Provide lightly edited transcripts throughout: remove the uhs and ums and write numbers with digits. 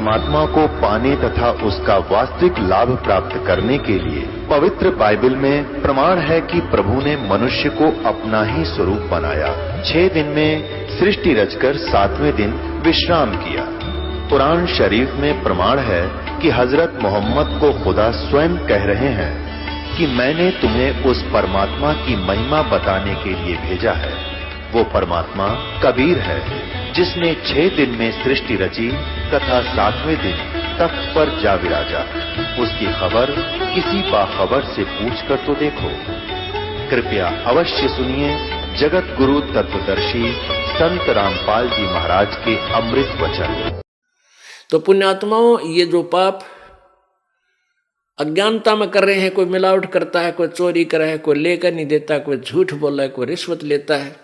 परमात्मा को पाने तथा उसका वास्तविक लाभ प्राप्त करने के लिए पवित्र बाइबल में प्रमाण है कि प्रभु ने मनुष्य को अपना ही स्वरूप बनाया। 6 दिन में सृष्टि रचकर 7वें दिन विश्राम किया। कुरान शरीफ में प्रमाण है कि हजरत मोहम्मद को खुदा स्वयं कह रहे हैं कि मैंने तुम्हें उस परमात्मा की महिमा बताने के लिए भेजा है। वो परमात्मा कबीर है जिसने 6 दिन में सृष्टि रची तथा 7वें दिन तख्त पर जा विराजा। उसकी खबर किसी बाखबर से पूछकर तो देखो। कृपया अवश्य सुनिए जगत गुरु तत्वदर्शी संत रामपाल जी महाराज के अमृत वचन। तो पुण्यात्माओं, ये जो पाप अज्ञानता में कर रहे हैं, कोई मिलावट करता है, कोई चोरी कर रहा है, कोई लेकर नहीं देता, कोई झूठ बोल रहा है, कोई रिश्वत लेता है,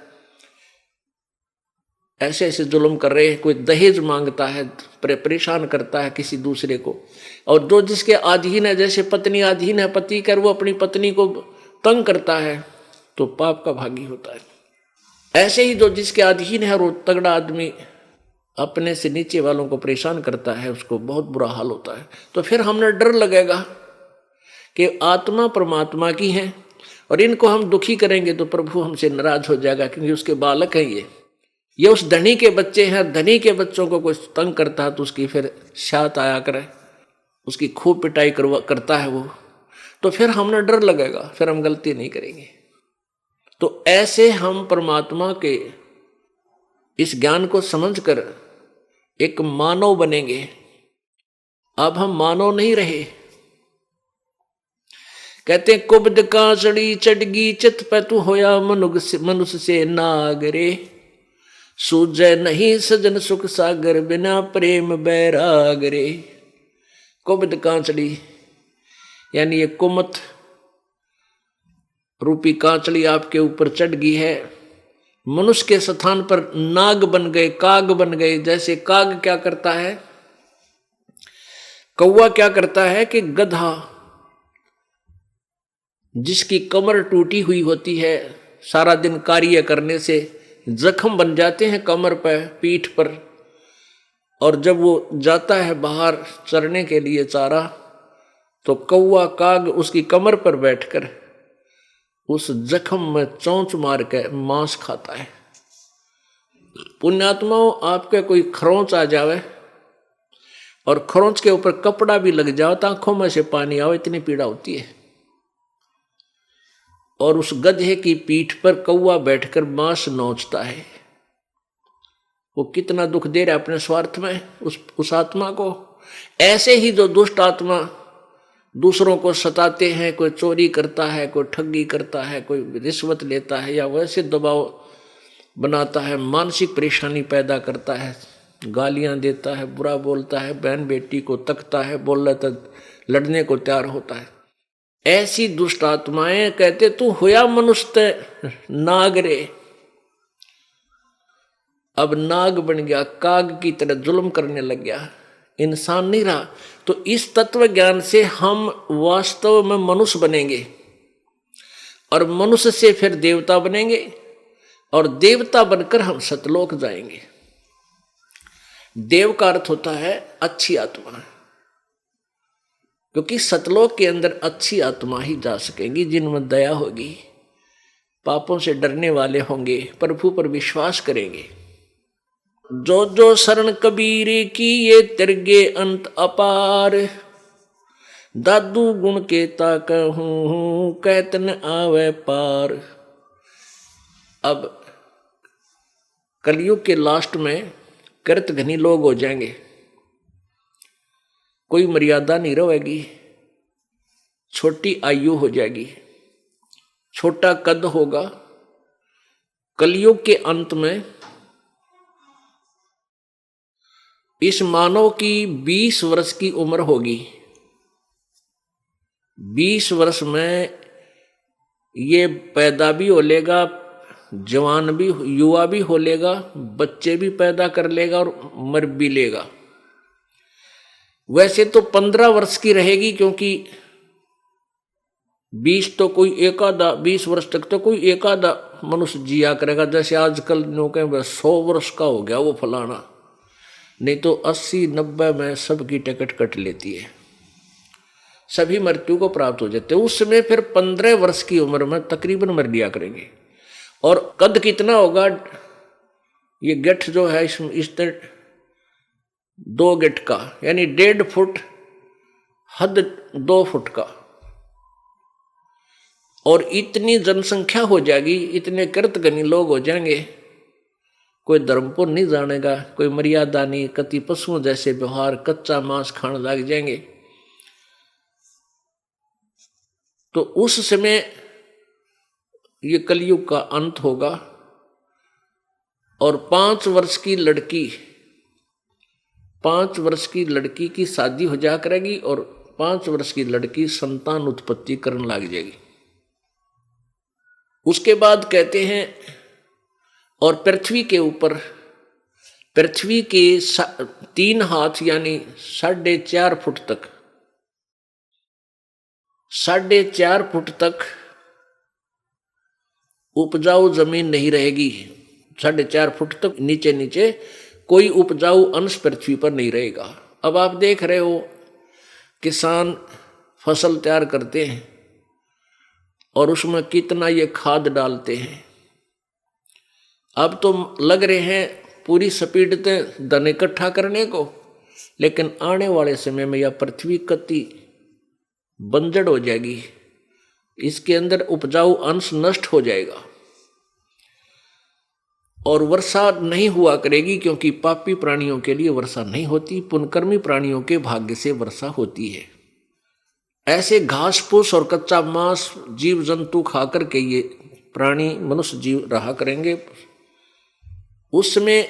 ऐसे ऐसे जुल्म कर रहे हैं, कोई दहेज मांगता है, परेशान करता है किसी दूसरे को, और जो जिसके अधीन है, जैसे पत्नी अधीन है पति कर, वो अपनी पत्नी को तंग करता है तो पाप का भागी होता है। ऐसे ही जो जिसके अधीन है, वो तगड़ा आदमी अपने से नीचे वालों को परेशान करता है, उसको बहुत बुरा हाल होता है। तो फिर हमने डर लगेगा कि आत्मा परमात्मा की है और इनको हम दुखी करेंगे तो प्रभु हमसे नाराज हो जाएगा, क्योंकि उसके बालक हैं ये उस धनी के बच्चे हैं। धनी के बच्चों को कोई तंग करता है तो उसकी फिर शात आया करे, उसकी खूब पिटाई करता है वो, तो फिर हमने डर लगेगा, फिर हम गलती नहीं करेंगे। तो ऐसे हम परमात्मा के इस ज्ञान को समझकर एक मानव बनेंगे। अब हम मानव नहीं रहे। कहते हैं कुब्द कांसड़ी चढ़गी चित पे तू होया मनुष्य से नागरे, सूझे नहीं सजन सुख सागर बिना प्रेम बैरागरे। कुब्द कांचड़ी यानी ये कुमत रूपी कांचड़ी आपके ऊपर चढ़ गई है। मनुष्य के स्थान पर नाग बन गए, काग बन गए। जैसे काग क्या करता है, कौवा क्या करता है कि गधा जिसकी कमर टूटी हुई होती है, सारा दिन कार्य करने से जख्म बन जाते हैं कमर पर, पीठ पर, और जब वो जाता है बाहर चरने के लिए चारा, तो कौवा काग उसकी कमर पर बैठकर उस जख्म में चोंच मार के मांस खाता है। पुण्यात्माओं, आपके कोई खरोंच आ जावे और खरोंच के ऊपर कपड़ा भी लग जाओ तो आंखों में से पानी आओ, इतनी पीड़ा होती है। और उस गधे की पीठ पर कौवा बैठकर मांस नोचता है, वो कितना दुख दे रहा है अपने स्वार्थ में उस आत्मा को। ऐसे ही जो दुष्ट आत्मा दूसरों को सताते हैं, कोई चोरी करता है, कोई ठगी करता है, कोई रिश्वत लेता है, या वैसे दबाव बनाता है, मानसिक परेशानी पैदा करता है, गालियां देता है, बुरा बोलता है, बहन बेटी को तकता है, बोल रहा था लड़ने को तैयार होता है, ऐसी दुष्ट आत्माएं कहते तू होया मनुष्य नागरे। अब नाग बन गया, काग की तरह जुल्म करने लग गया, इंसान नहीं रहा। तो इस तत्व ज्ञान से हम वास्तव में मनुष्य बनेंगे, और मनुष्य से फिर देवता बनेंगे, और देवता बनकर हम सतलोक जाएंगे। देव का अर्थ होता है अच्छी आत्मा, क्योंकि सतलोक के अंदर अच्छी आत्मा ही जा सकेंगी, जिनमें दया होगी, पापों से डरने वाले होंगे, प्रभु पर विश्वास करेंगे। जो जो शरण कबीर की ये तिरगे अंत अपार, दादू गुण के ताक हूं कहतन आवे पार। अब कलयुग के लास्ट में कृत घनी लोग हो जाएंगे, कोई मर्यादा नहीं रहेगी, छोटी आयु हो जाएगी, छोटा कद होगा। कलयुग के अंत में इस मानव की 20 वर्ष की उम्र होगी। 20 वर्ष में ये पैदा भी हो लेगा, जवान भी, युवा भी हो लेगा, बच्चे भी पैदा कर लेगा और मर भी लेगा। वैसे तो 15 वर्ष की रहेगी, क्योंकि 20 तो कोई एक आधा, 20 वर्ष तक तो कोई एक आधा मनुष्य जिया करेगा। जैसे आजकल लोग 100 वर्ष का हो गया वो फलाना, नहीं तो 80-90 में सबकी टिकट कट लेती है, सभी मृत्यु को प्राप्त हो जाते हैं। उस समय फिर 15 वर्ष की उम्र में तकरीबन मर लिया करेंगे। और कद कितना होगा, ये गेठ जो है इसने 2 गेठ का, यानी 1.5 फुट, हद 2 फुट का। और इतनी जनसंख्या हो जाएगी, इतने कृतघ्नी लोग हो जाएंगे, कोई धर्म को नहीं जानेगा, कोई मर्यादा नहीं, कति पशुओं जैसे व्यवहार, कच्चा मांस खाने लग जाएंगे। तो उस समय ये कलयुग का अंत होगा। और 5 वर्ष की लड़की की शादी हो जा करेगी और 5 वर्ष की लड़की संतान उत्पत्ति करने लग जाएगी। उसके बाद कहते हैं, और पृथ्वी के ऊपर, पृथ्वी के 3 हाथ यानी 4.5 फुट तक, 4.5 फुट तक उपजाऊ जमीन नहीं रहेगी। 4.5 फुट तक नीचे नीचे कोई उपजाऊ अंश पृथ्वी पर नहीं रहेगा। अब आप देख रहे हो, किसान फसल तैयार करते हैं और उसमें कितना ये खाद डालते हैं। अब तो लग रहे हैं पूरी स्पीड से धन इकट्ठा करने को, लेकिन आने वाले समय में यह पृथ्वी कति बंजर हो जाएगी, इसके अंदर उपजाऊ अंश नष्ट हो जाएगा और वर्षा नहीं हुआ करेगी, क्योंकि पापी प्राणियों के लिए वर्षा नहीं होती, पुण्यकर्मी प्राणियों के भाग्य से वर्षा होती है। ऐसे घास फूस और कच्चा मांस जीव जंतु खाकर के ये प्राणी मनुष्य जीव रहा करेंगे। उसमें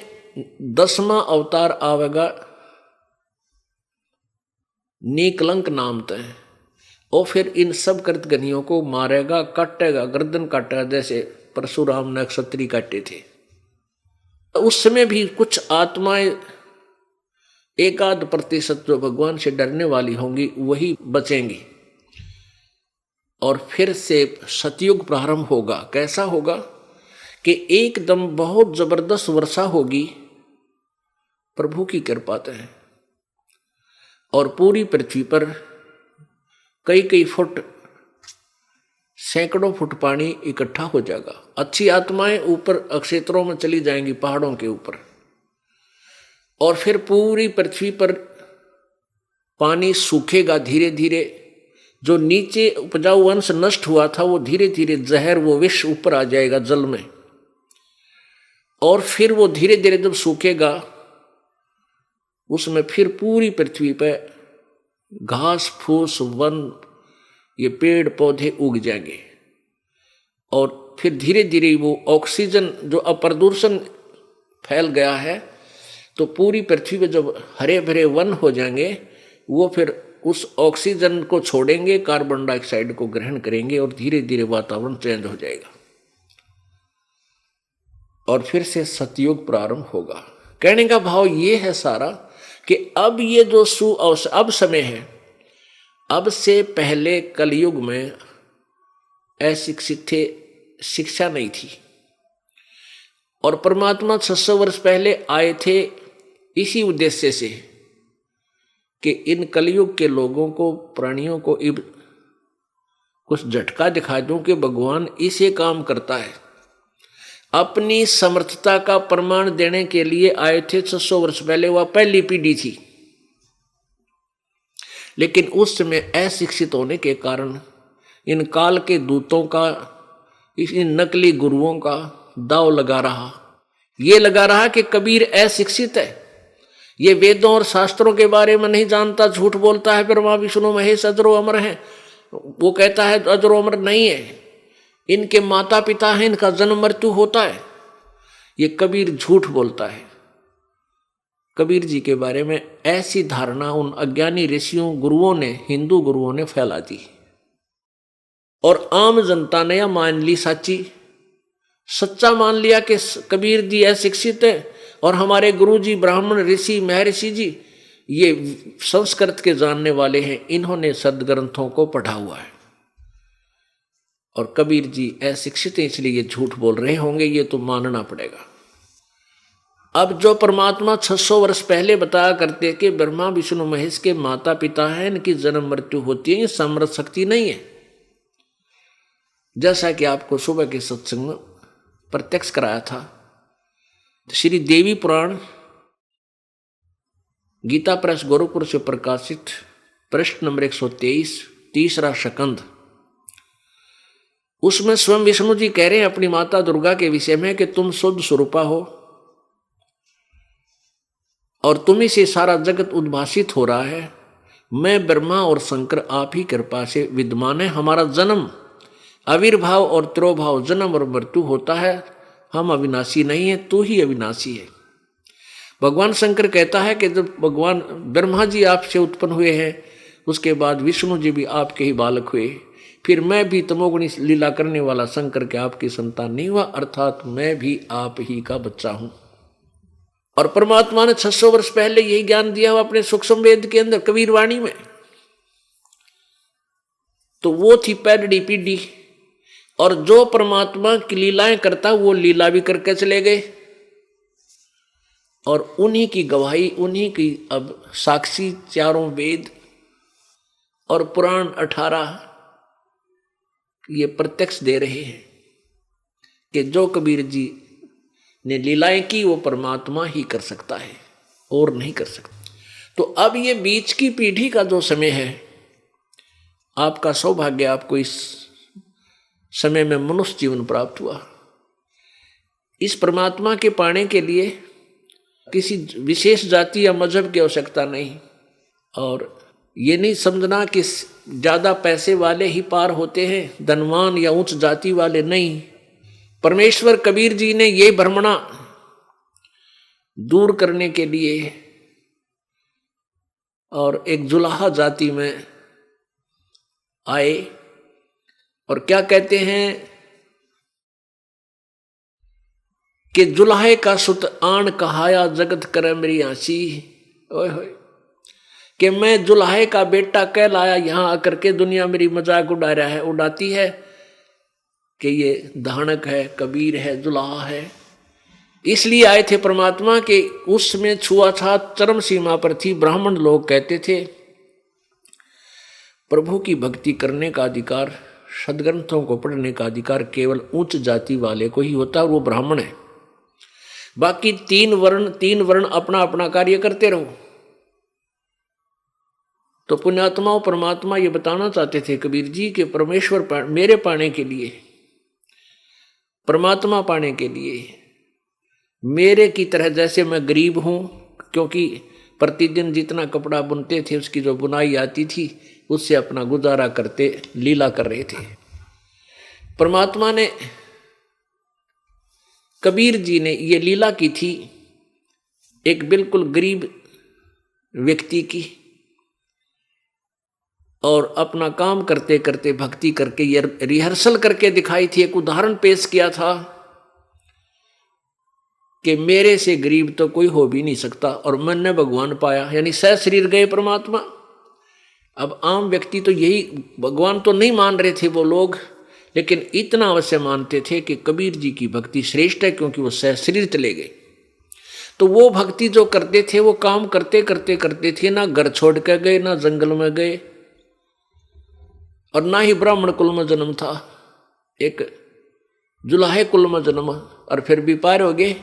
10वां अवतार आवेगा नीकलंक नाम तय, और फिर इन सब कृतघ्नियों को मारेगा, काटेगा, गर्दन काटेगा, जैसे परशुराम ने क्षत्रिय काटे थे। उस समय भी कुछ आत्माएं 1-8% जो भगवान से डरने वाली होंगी वही बचेंगी। और फिर से सतयुग प्रारंभ होगा। कैसा होगा कि एकदम बहुत जबरदस्त वर्षा होगी प्रभु की कृपा से, और पूरी पृथ्वी पर कई फुट, सैकड़ों फुट पानी इकट्ठा हो जाएगा। अच्छी आत्माएं ऊपर क्षेत्रों में चली जाएंगी, पहाड़ों के ऊपर, और फिर पूरी पृथ्वी पर पानी सूखेगा धीरे धीरे। जो नीचे उपजाऊ अंश नष्ट हुआ था वो धीरे धीरे जहर, वो विष ऊपर आ जाएगा जल में, और फिर वो धीरे धीरे जब सूखेगा उसमें फिर पूरी पृथ्वी पर घास फूस, वन, ये पेड़ पौधे उग जाएंगे। और फिर धीरे धीरे वो ऑक्सीजन, जो अप्रदूषण फैल गया है, तो पूरी पृथ्वी पे जब हरे भरे वन हो जाएंगे, वो फिर उस ऑक्सीजन को छोड़ेंगे, कार्बन डाइऑक्साइड को ग्रहण करेंगे, और धीरे धीरे वातावरण चेंज हो जाएगा और फिर से सतयुग प्रारंभ होगा। कहने का भाव ये है सारा कि अब ये जो अब समय है, अब से पहले कलयुग में अशिक्षित थे, शिक्षा नहीं थी, और परमात्मा 600 वर्ष पहले आए थे इसी उद्देश्य से कि इन कलयुग के लोगों को, प्राणियों को कुछ झटका दिखा दूं कि भगवान इसे काम करता है। अपनी समर्थता का प्रमाण देने के लिए आए थे 600 वर्ष पहले, वह पहली पीढ़ी थी। लेकिन उस समय अशिक्षित होने के कारण इन काल के दूतों का, इन नकली गुरुओं का दाव लगा रहा। ये लगा रहा कि कबीर अशिक्षित है, ये वेदों और शास्त्रों के बारे में नहीं जानता, झूठ बोलता है, ब्रह्मा विष्णु महेश अजरो अमर है। वो कहता है अजरो अमर नहीं है, इनके माता पिता हैं, इनका जन्म मृत्यु होता है। ये कबीर झूठ बोलता है। कबीर जी के बारे में ऐसी धारणा उन अज्ञानी ऋषियों, गुरुओं ने, हिंदू गुरुओं ने फैला दी, और आम जनता ने यह मान ली सच्ची, सच्चा मान लिया कि कबीर जी अशिक्षित है, और हमारे गुरु जी, ब्राह्मण ऋषि, महर्षि जी, ये संस्कृत के जानने वाले हैं, इन्होंने सदग्रंथों को पढ़ा हुआ है, और कबीर जी अशिक्षित हैं, इसलिए ये झूठ बोल रहे होंगे, ये तो मानना पड़ेगा। अब जो परमात्मा 600 वर्ष पहले बताया करते कि ब्रह्मा विष्णु महेश के माता पिता हैं, इनकी जन्म मृत्यु होती है, ये समर्थ शक्ति नहीं है, जैसा कि आपको सुबह के सत्संग में प्रत्यक्ष कराया था। श्री देवी पुराण गीता प्रेस गोरखपुर से प्रकाशित पृष्ठ नंबर 123 तीसरा सकंद, उसमें स्वयं विष्णु जी कह रहे हैं अपनी माता दुर्गा के विषय में कि तुम शुद्ध स्वरूपा हो और तुम्ही से सारा जगत उद्भासित हो रहा है। मैं ब्रह्मा और शंकर आप ही कृपा से विद्यमान है। हमारा जन्म आविर्भाव और तिरोभाव, जन्म और मृत्यु होता है। हम अविनाशी नहीं है, तू ही अविनाशी है। भगवान शंकर कहता है कि जब भगवान ब्रह्मा जी आपसे उत्पन्न हुए हैं, उसके बाद विष्णु जी भी आपके ही बालक हुए, फिर मैं भी तमोगुणी लीला करने वाला शंकर के आपकी संतान नहीं हुआ, अर्थात मैं भी आप ही का बच्चा हूं। और परमात्मा ने 600 वर्ष पहले यही ज्ञान दिया हुआ अपने सूक्ष्म वेद के अंदर कबीर वाणी में। तो वो थी पैरडी पीढ़ी, और जो परमात्मा की लीलाएं करता वो लीला भी करके चले गए, और उन्हीं की गवाही, उन्हीं की अब साक्षी चारों वेद और पुराण 18 ये प्रत्यक्ष दे रहे हैं कि जो कबीर जी ने लीलाएं की वो परमात्मा ही कर सकता है और नहीं कर सकता। तो अब ये बीच की पीढ़ी का जो समय है, आपका सौभाग्य, आपको इस समय में मनुष्य जीवन प्राप्त हुआ। इस परमात्मा के पाने के लिए किसी विशेष जाति या मजहब की आवश्यकता नहीं, और ये नहीं समझना कि ज्यादा पैसे वाले ही पार होते हैं, धनवान या उच्च जाति वाले नहीं। परमेश्वर कबीर जी ने ये भ्रमणा दूर करने के लिए और एक जुलाहा जाति में आए, और क्या कहते हैं कि जुलाहे का सुत आन कहाया जगत करे मेरी हंसी। ओए होए, कि मैं जुलाहे का बेटा कहलाया, यहां आकर के दुनिया मेरी मजाक उड़ाती है कि ये धानक है, कबीर है, जुलाहा है। इसलिए आए थे परमात्मा के उसमें छुआछात चरम सीमा पर थी। ब्राह्मण लोग कहते थे प्रभु की भक्ति करने का अधिकार, सदग्रंथों को पढ़ने का अधिकार केवल उच्च जाति वाले को ही होता है, वो ब्राह्मण है। बाकी तीन वर्ण अपना अपना कार्य करते रहो। तो पुण्यात्माओं, परमात्मा ये बताना चाहते थे कबीर जी के परमेश्वर मेरे पाने के लिए, परमात्मा पाने के लिए मेरे की तरह, जैसे मैं गरीब हूं, क्योंकि प्रतिदिन जितना कपड़ा बुनते थे उसकी जो बुनाई आती थी उससे अपना गुजारा करते लीला कर रहे थे। परमात्मा ने, कबीर जी ने ये लीला की थी एक बिल्कुल गरीब व्यक्ति की, और अपना काम करते करते भक्ति करके ये रिहर्सल करके दिखाई थी। एक उदाहरण पेश किया था कि मेरे से गरीब तो कोई हो भी नहीं सकता, और मैंने भगवान पाया, यानी सह शरीर गए परमात्मा। अब आम व्यक्ति तो यही, भगवान तो नहीं मान रहे थे वो लोग, लेकिन इतना अवश्य मानते थे कि कबीर जी की भक्ति श्रेष्ठ है, क्योंकि वो सह शरीर चले गए। तो वो भक्ति जो करते थे, वो काम करते करते करते थे, ना घर छोड़ कर गए, ना जंगल में गए, और ना ही ब्राह्मण कुल में जन्म था, एक जुलाहे कुल में जन्म, और फिर भी पार हो गए।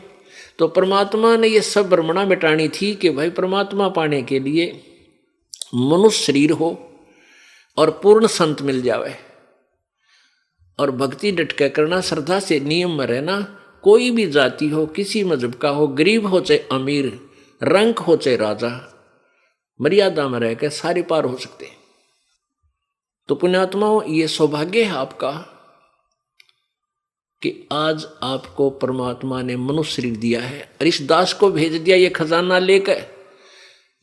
तो परमात्मा ने ये सब भ्रमणा मिटानी थी कि भाई परमात्मा पाने के लिए मनुष्य शरीर हो और पूर्ण संत मिल जावे, और भक्ति डटके करना, श्रद्धा से नियम में रहना। कोई भी जाति हो, किसी मजहब का हो, गरीब हो चाहे अमीर, रंक हो चाहे राजा, मर्यादा में रहकर सारे पार हो सकते हैं। तो पुण्यात्माओं, ये सौभाग्य है आपका कि आज आपको परमात्मा ने मनुष्य शरीर दिया है, और इस दास को भेज दिया ये खजाना लेकर,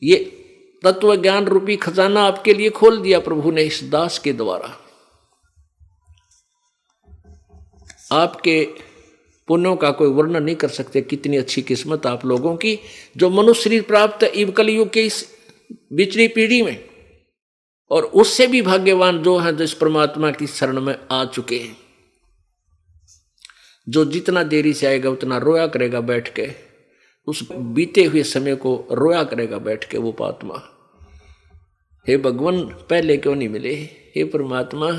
ये तत्व ज्ञान रूपी खजाना आपके लिए खोल दिया प्रभु ने इस दास के द्वारा। आपके पुण्यों का कोई वर्णन नहीं कर सकते, कितनी अच्छी किस्मत आप लोगों की जो मनुष्य शरीर प्राप्त है इव कलयुग के इस बिचली पीढ़ी में, और उससे भी भाग्यवान जो है जो इस परमात्मा की शरण में आ चुके हैं। जो जितना देरी से आएगा उतना रोया करेगा बैठ के, उस बीते हुए समय को रोया करेगा बैठ के वो पात्मा, हे भगवान पहले क्यों नहीं मिले, हे परमात्मा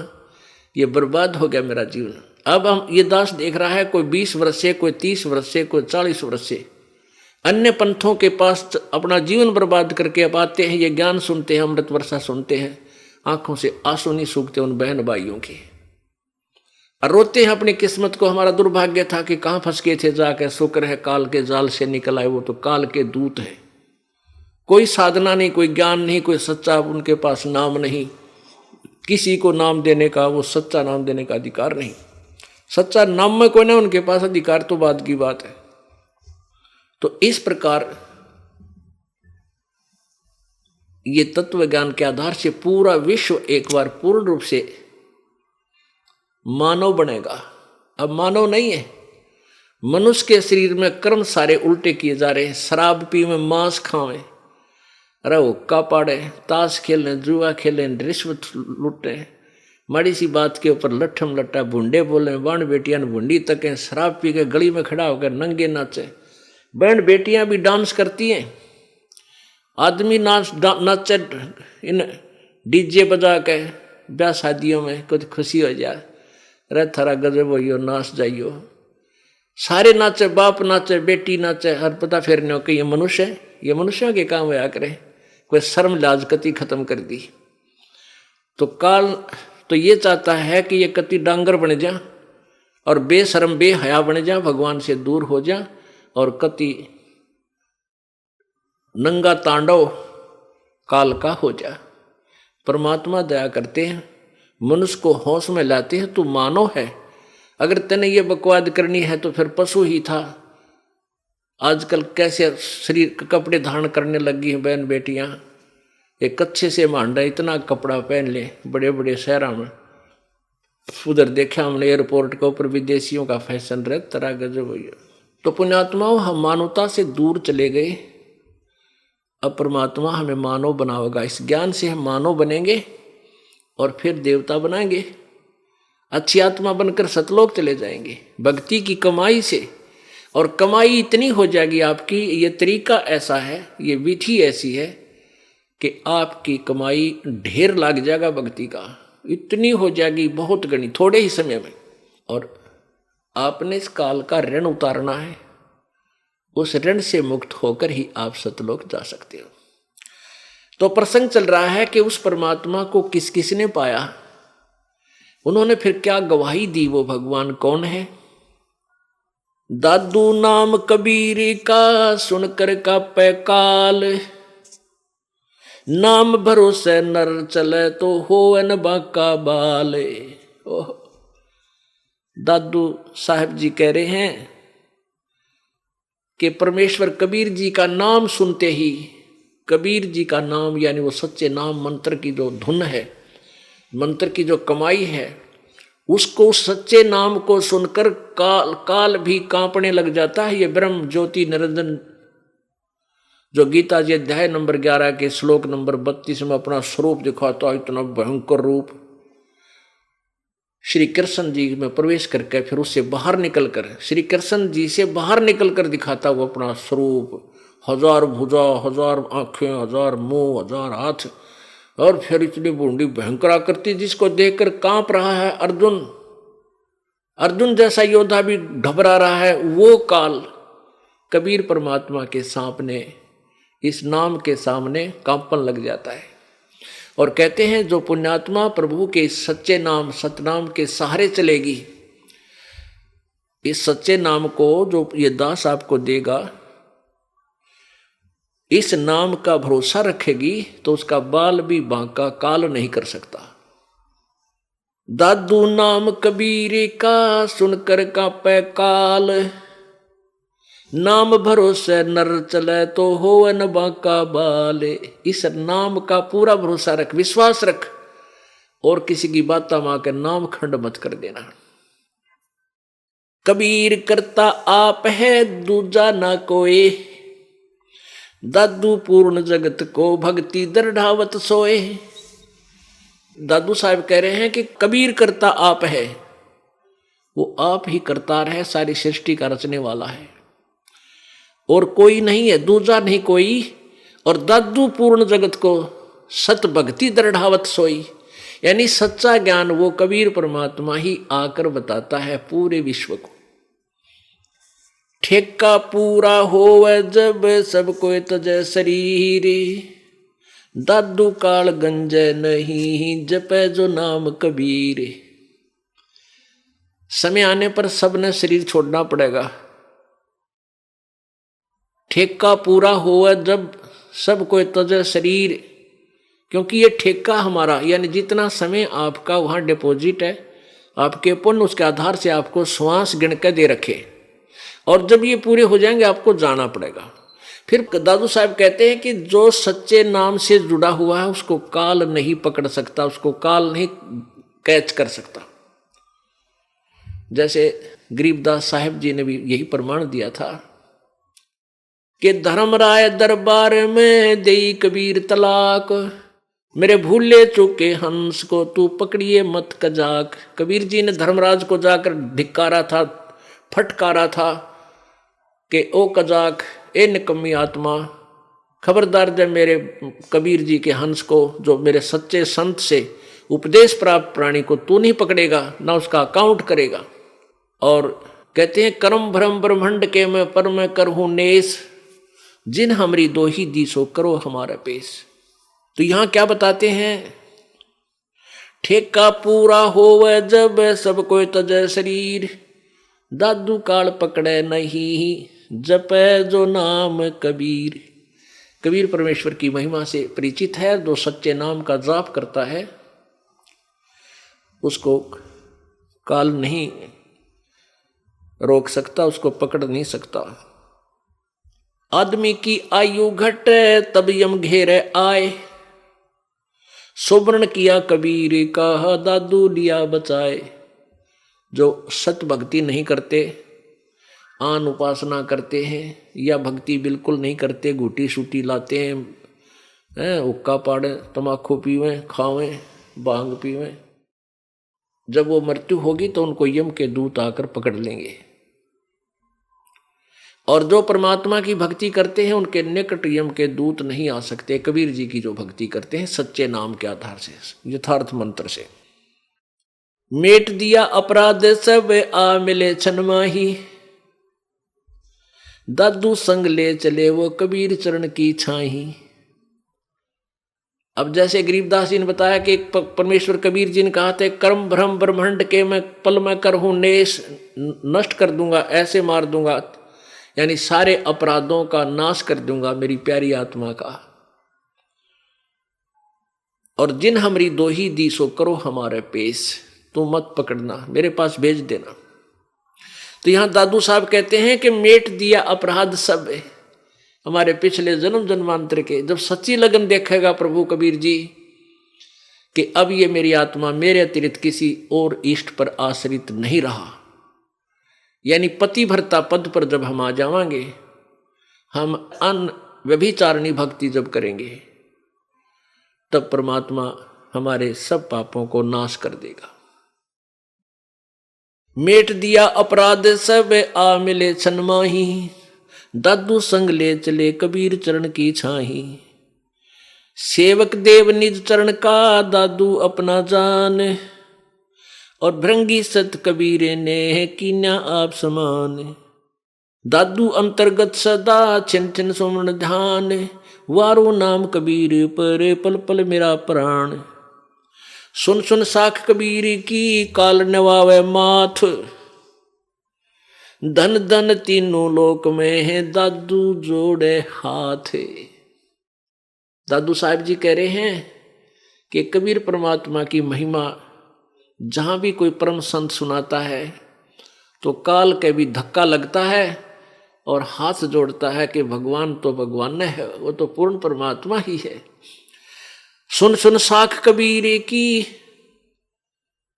ये बर्बाद हो गया मेरा जीवन। अब हम ये दास देख रहा है कोई 20 वर्ष से, कोई 30 वर्ष से, कोई 40 वर्ष से अन्य पंथों के पास अपना जीवन बर्बाद करके अब आते हैं, ये ज्ञान सुनते हैं, अमृत वर्षा सुनते हैं, आंखों से आंसू नहीं सूखते उन बहन भाइयों के, और रोते हैं अपनी किस्मत को, हमारा दुर्भाग्य था कि कहाँ फंस गए थे जाकर, शुक्र है काल के जाल से निकल आए, वो तो काल के दूत है। कोई साधना नहीं, कोई ज्ञान नहीं, कोई सच्चा उनके पास नाम नहीं, किसी को नाम देने का, वो सच्चा नाम देने का अधिकार नहीं, सच्चा नाम में कोई ना उनके पास अधिकार, तो बाद की बात है। तो इस प्रकार ये तत्व ज्ञान के आधार से पूरा विश्व एक बार पूर्ण रूप से मानव बनेगा। अब मानव नहीं है, मनुष्य के शरीर में कर्म सारे उल्टे किए जा रहे हैं, शराब पीवे, मांस खावे, अरे हुक्का पाड़े, ताश खेलें, जुआ खेलें, रिश्वत लुटे, माड़ी सी बात के ऊपर लट्ठम लट्टा भुंडे बोले, बहन बेटियां भुंडी तकें, शराब पी के गली में खड़ा होकर नंगे नाचे, बहन बेटियां भी डांस करती हैं, आदमी नाचे इन डीजे बजा के ब्याह शादियों में, कुछ खुशी हो जाए, अरे थारा गजब होइयो, नाच जाइयो, सारे नाचे, बाप नाचे, बेटी नाचे, हर पता फेरने हो कि ये मनुष्य है, ये मनुष्यों के काम होया करे, कोई शर्म लाज कति खत्म कर दी। तो काल तो ये चाहता है कि ये कति डांगर बन जा और बेशर्म बेहया बन जा, भगवान से दूर हो जा और कति नंगा तांडव काल का हो जा। परमात्मा दया करते हैं, मनुष्य को होश में लाते हैं, तू मानव है, अगर तेने ये बकवाद करनी है तो फिर पशु ही था। आजकल कैसे शरीर कपड़े धारण करने लगी हैं बहन बेटियां, एक अच्छे से मांडा इतना कपड़ा पहन ले, बड़े बड़े शहरों में, उधर देखा हमने एयरपोर्ट के ऊपर विदेशियों का फैशन रहे, तरह गजब हो गया। तो पुण्यात्माओं हम मानवता से दूर चले गए, अब परमात्मा हमें मानव बनावेगा, इस ज्ञान से हम मानव बनेंगे और फिर देवता बनाएंगे, अच्छी आत्मा बनकर सतलोक चले जाएंगे भक्ति की कमाई से। और कमाई इतनी हो जाएगी आपकी, ये तरीका ऐसा है, ये विधि ऐसी है कि आपकी कमाई ढेर लग जाएगा भक्ति का, इतनी हो जाएगी बहुत गणी थोड़े ही समय में। और आपने इस काल का ऋण उतारना है, उस ऋण से मुक्त होकर ही आप सतलोक जा सकते हो। तो प्रसंग चल रहा है कि उस परमात्मा को किस किस ने पाया, उन्होंने फिर क्या गवाही दी, वो भगवान कौन है। दादू नाम कबीर का सुनकर का पैकाल, नाम भरोसे नर चले तो होवन बाका बाल। दादू साहब जी कह रहे हैं कि परमेश्वर कबीर जी का नाम सुनते ही, कबीर जी का नाम यानी वो सच्चे नाम मंत्र की जो धुन है, मंत्र की जो कमाई है, उसको सच्चे नाम को सुनकर काल भी कांपने लग जाता है। ये ब्रह्म ज्योति निरंजन जो गीता जी अध्याय नंबर 11 के श्लोक नंबर 32 में अपना स्वरूप दिखाता है, इतना भयंकर रूप, श्री कृष्ण जी में प्रवेश करके फिर उससे बाहर निकलकर, श्री कृष्ण जी से बाहर निकलकर दिखाता हुआ अपना स्वरूप, 1000 भुजा, 1000 आंखें, 1000 मुंह, 1000 हाथ, और फिर इतनी बूंदी भयंकर आकृति जिसको देखकर कांप रहा है अर्जुन, अर्जुन जैसा योद्धा भी घबरा रहा है। वो काल कबीर परमात्मा के सामने, इस नाम के सामने कांपन लग जाता है। और कहते हैं जो पुण्यात्मा प्रभु के सच्चे नाम सतनाम के सहारे चलेगी, इस सच्चे नाम को जो ये दास आपको देगा, इस नाम का भरोसा रखेगी तो उसका बाल भी बांका काल नहीं कर सकता। दादू नाम कबीर का सुनकर का पैकाल, नाम भरोसे नर चले तो होवन बांका बाल। इस नाम का पूरा भरोसा रख, विश्वास रख, और किसी की बात मां के नाम खंड मत कर देना। कबीर करता आप है दूजा ना कोई, दादू पूर्ण जगत को भक्ति दृढ़ावत सोए। दादू साहब कह रहे हैं कि कबीर करता आप है, वो आप ही करतार है, सारी सृष्टि का रचने वाला है। और कोई नहीं है, दूजा नहीं कोई। और दादू पूर्ण जगत को सत भक्ति दृढ़ावत सोई, यानी सच्चा ज्ञान वो कबीर परमात्मा ही आकर बताता है पूरे विश्व को। ठेका पूरा होवे जब सब कोई तजय शरीर, दादू काल गंजय नहीं जपे जो नाम कबीर। समय आने पर सबने शरीर छोड़ना पड़ेगा। ठेका पूरा होवे जब सब कोई तजय शरीर, क्योंकि ये ठेका हमारा, यानी जितना समय आपका वहां डिपॉजिट है, आपके पुण्य उसके आधार से आपको श्वास गिन के दे रखे, और जब ये पूरे हो जाएंगे आपको जाना पड़ेगा। फिर दादू साहब कहते हैं कि जो सच्चे नाम से जुड़ा हुआ है उसको काल नहीं पकड़ सकता, उसको काल नहीं कैच कर सकता। जैसे गरीबदास साहब जी ने भी यही प्रमाण दिया था कि धर्मराय दरबार में देई कबीर तलाक, मेरे भूले चूके हंस को तू पकड़िए मत कजाक। कबीर जी ने धर्मराज को जाकर धिक्कारा था, फटकारा था कि ओ कजाक, ए निकम्मी आत्मा, खबरदार जब मेरे कबीर जी के हंस को, जो मेरे सच्चे संत से उपदेश प्राप्त प्राणी को तू नहीं पकड़ेगा, ना उसका अकाउंट करेगा। और कहते हैं कर्म भ्रम ब्रह्मंड के मैं पर मैं करहूं नेस, जिन हमरी दोही दी सो करो हमारा पेश। तो यहां क्या बताते हैं, ठेका पूरा होवे जब सब कोई तजय शरीर, दादू काल पकड़े नहीं जपे जो नाम कबीर। कबीर परमेश्वर की महिमा से परिचित है, जो सच्चे नाम का जाप करता है उसको काल नहीं रोक सकता, उसको पकड़ नहीं सकता। आदमी की आयु घटे तब यम घेरे आए, सुवर्ण किया कबीर का दादू लिया बचाए। जो सत भक्ति नहीं करते, आन उपासना करते हैं, या भक्ति बिल्कुल नहीं करते, घूटी सूटी लाते हैं, हुक्का पाड़े, तमाकू पीवें, खावें, भांग पीवें, जब वो मृत्यु होगी तो उनको यम के दूत आकर पकड़ लेंगे। और जो परमात्मा की भक्ति करते हैं उनके निकट यम के दूत नहीं आ सकते। कबीर जी की जो भक्ति करते हैं सच्चे नाम के आधार से, यथार्थ मंत्र से। मेट दिया अपराध सब आ मिले छनमाही, दादू संग ले चले वो कबीर चरण की छाही। अब जैसे गरीबदास जी ने बताया कि परमेश्वर कबीर जी ने कहा थे, कर्म भ्रम ब्रह्मंड के मैं पल में करहूं नेश, नष्ट कर दूंगा, ऐसे मार दूंगा, यानी सारे अपराधों का नाश कर दूंगा मेरी प्यारी आत्मा का। और जिन हमरी दोही दी सो करो हमारे पेश, तू मत पकड़ना, मेरे पास भेज देना। तो यहां दादू साहब कहते हैं कि मेट दिया अपराध सब है, हमारे पिछले जन्म जन्मांतर के। जब सच्ची लगन देखेगा प्रभु कबीर जी कि अब ये मेरी आत्मा मेरे अतिरिक्त किसी और इष्ट पर आश्रित नहीं रहा, यानी पतिव्रता पद पर जब हम आ जावांगे, हम व्यभिचारिणी भक्ति जब करेंगे, तब परमात्मा हमारे सब पापों को नाश कर देगा। मेट दिया अपराध सब आ मिले छनमाही, दादू संग ले चले कबीर चरण की छाही। सेवक देव निज चरण का दादू अपना जान, और भृंगी सत कबीर ने कीन्या आप समान। दादू अंतर्गत सदा छिन छिन सुमन ध्यान, वारो नाम कबीर पर पल पल मेरा प्राण। सुन सुन साख कबीर की काल नवावे माथ, धन धन तीनों लोक में है दादू जोड़े हाथ। दादू साहब जी कह रहे हैं कि कबीर परमात्मा की महिमा जहां भी कोई परम संत सुनाता है तो काल के भी धक्का लगता है और हाथ जोड़ता है कि भगवान तो भगवान है, वो तो पूर्ण परमात्मा ही है। सुन सुन साख कबीर की,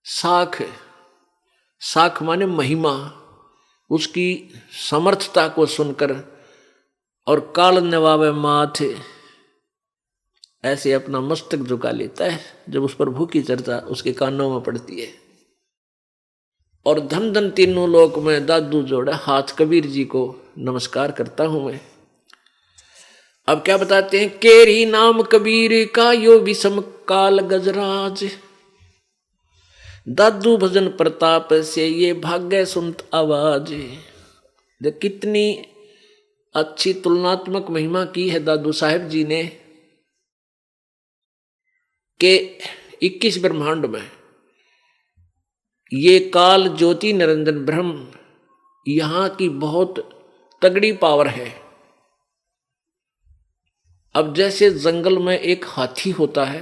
साख, साख माने महिमा, उसकी समर्थता को सुनकर, और काल नवावे माथे, ऐसे अपना मस्तक झुका लेता है जब उस प्रभु की चर्चा उसके कानों में पड़ती है। और धन धन तीनों लोक में दादू जोड़ा हाथ कबीर जी को नमस्कार करता हूं मैं। अब क्या बताते हैं, केरी नाम कबीर का यो विषम काल गजराज, दादू भजन प्रताप से ये भाग्य सुनत आवाज। देख कितनी अच्छी तुलनात्मक महिमा की है दादू साहेब जी ने के 21 ब्रह्मांड में ये काल ज्योति निरंजन ब्रह्म यहां की बहुत तगड़ी पावर है। अब जैसे जंगल में एक हाथी होता है,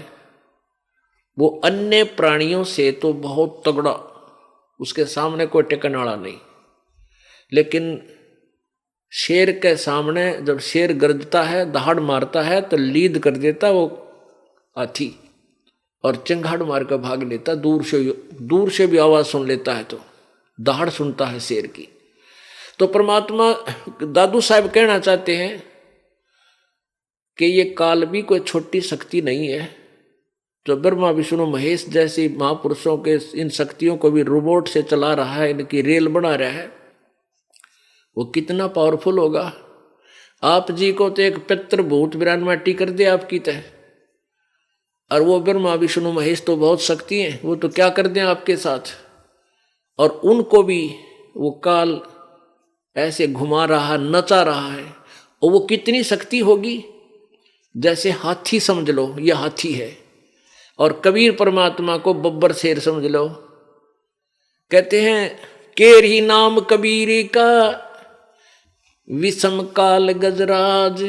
वो अन्य प्राणियों से तो बहुत तगड़ा, उसके सामने कोई टिकने वाला नहीं, लेकिन शेर के सामने जब शेर गरजता है, दहाड़ मारता है तो लीद कर देता वो हाथी और चिंगाड़ मार कर भाग लेता। दूर से भी आवाज सुन लेता है तो दहाड़ सुनता है शेर की। तो परमात्मा दादू साहब कहना चाहते हैं कि ये काल भी कोई छोटी शक्ति नहीं है। तो ब्रह्मा विष्णु महेश जैसी महापुरुषों के इन शक्तियों को भी रोबोट से चला रहा है, इनकी रेल बना रहा है, वो कितना पावरफुल होगा। आप जी को तो एक पितृ भूत विरान माटी कर दे आपकी तय, और वो ब्रह्मा विष्णु महेश तो बहुत शक्ति हैं, वो तो क्या कर दें आपके साथ। और उनको भी वो काल ऐसे घुमा रहा, नचा रहा है, और वो कितनी शक्ति होगी। जैसे हाथी समझ लो, यह हाथी है, और कबीर परमात्मा को बब्बर शेर समझ लो। कहते हैं केरी नाम कबीर का विषम काल गजराज,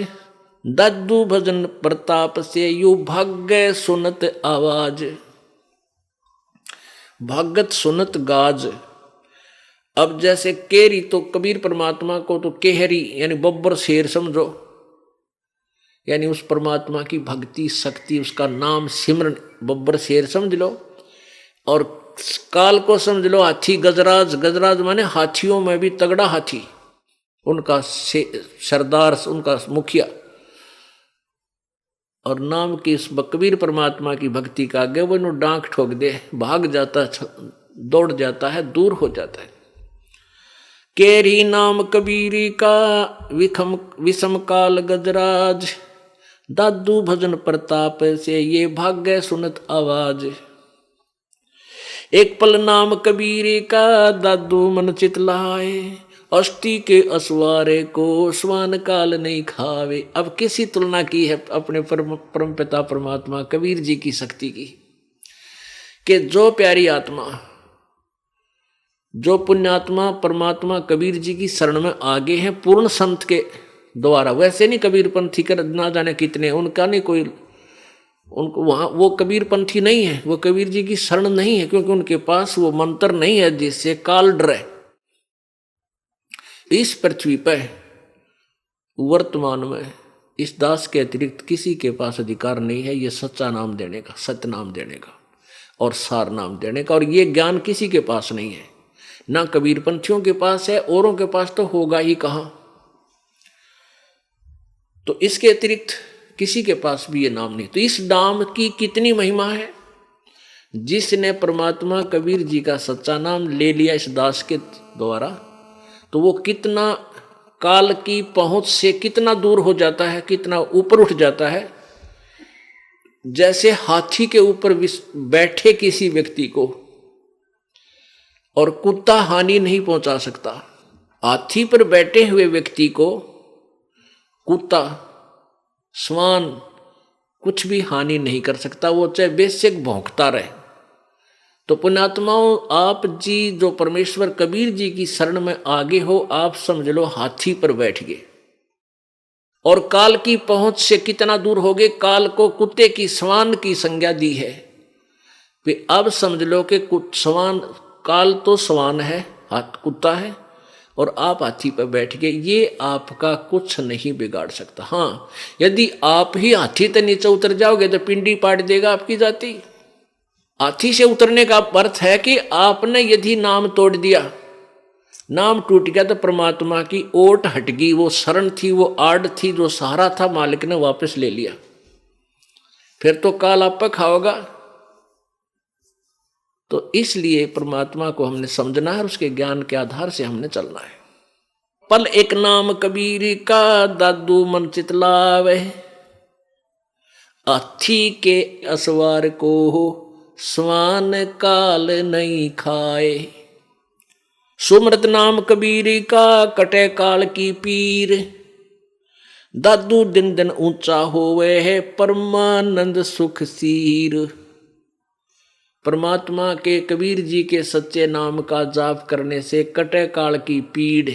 दादू भजन प्रताप से यू भाग्य सुनत आवाज। भागत सुनत गाज। अब जैसे केरी तो कबीर परमात्मा को तो केहरी यानी बब्बर शेर समझो, यानी उस परमात्मा की भक्ति शक्ति, उसका नाम सिमरन बब्बर शेर समझ लो। और काल को समझ लो हाथी गजराज। गजराज माने हाथियों में भी तगड़ा हाथी, उनका सरदार, उनका मुखिया। और नाम की इस कबीर परमात्मा की भक्ति का आगे वो इन्हों डांक ठोक दे, भाग जाता, दौड़ जाता है, दूर हो जाता है। केरी नाम कबीरी का विषम काल गजराज, दादू भजन प्रताप से ये भाग्य सुनत आवाज। एक पल नाम कबीरे का दादू मन चित लाए, अष्टि के असवारे को स्वान काल नहीं खावे। अब किसी तुलना की है अपने परम पिता परमात्मा कबीर जी की शक्ति की, कि जो प्यारी आत्मा, जो पुण्यात्मा परमात्मा कबीर जी की शरण में आगे हैं पूर्ण संत के द्वारा। वैसे नहीं कबीर पंथी कर ना जाने कितने, उनका नहीं कोई, उनको वहां वो कबीर पंथी नहीं है, वो कबीर जी की शरण नहीं है, क्योंकि उनके पास वो मंत्र नहीं है जिससे काल डरे। इस पृथ्वी पर वर्तमान में इस दास के अतिरिक्त किसी के पास अधिकार नहीं है ये सच्चा नाम देने का, सत्य नाम देने का और सार नाम देने का। और ये ज्ञान किसी के पास नहीं है, ना कबीर पंथियों के पास है, औरों के पास तो होगा ही कहां। तो इसके अतिरिक्त किसी के पास भी ये नाम नहीं। तो इस नाम की कितनी महिमा है। जिसने परमात्मा कबीर जी का सच्चा नाम ले लिया इस दास के द्वारा, तो वो कितना काल की पहुंच से कितना दूर हो जाता है, कितना ऊपर उठ जाता है। जैसे हाथी के ऊपर बैठे किसी व्यक्ति को और कुत्ता हानि नहीं पहुंचा सकता, हाथी पर बैठे हुए व्यक्ति को कुत्ता श्वान कुछ भी हानि नहीं कर सकता, वो चाहे बेशक भौंकता रहे। तो पुण्यात्माओं, आप जी जो परमेश्वर कबीर जी की शरण में आगे हो, आप समझ लो हाथी पर बैठ गए और काल की पहुंच से कितना दूर हो गए। काल को कुत्ते की श्वान की संज्ञा दी है, फिर अब समझ लो कि श्वान, काल तो श्वान है, हाथ कुत्ता है, और आप हाथी पर बैठ गए। ये आपका कुछ नहीं बिगाड़ सकता। हाँ, यदि आप ही हाथी से नीचे उतर जाओगे तो पिंडी पाट देगा आपकी जाति। हाथी से उतरने का अर्थ है कि आपने यदि नाम तोड़ दिया, नाम टूट गया, तो परमात्मा की ओट हट गई, वो शरण थी, वो आड़ थी, जो सहारा था, मालिक ने वापस ले लिया। फिर तो काल आप पर खाओगा। तो इसलिए परमात्मा को हमने समझना है और उसके ज्ञान के आधार से हमने चलना है। पल एक नाम कबीर का दादू मन चितलावे, हाथी के असवार को स्वान काल नहीं खाए। सुमरत नाम कबीर का कटे काल की पीर, दादू दिन दिन ऊंचा होवे है परमानंद सुख सीर। परमात्मा के कबीर जी के सच्चे नाम का जाप करने से कटे काल की पीड़,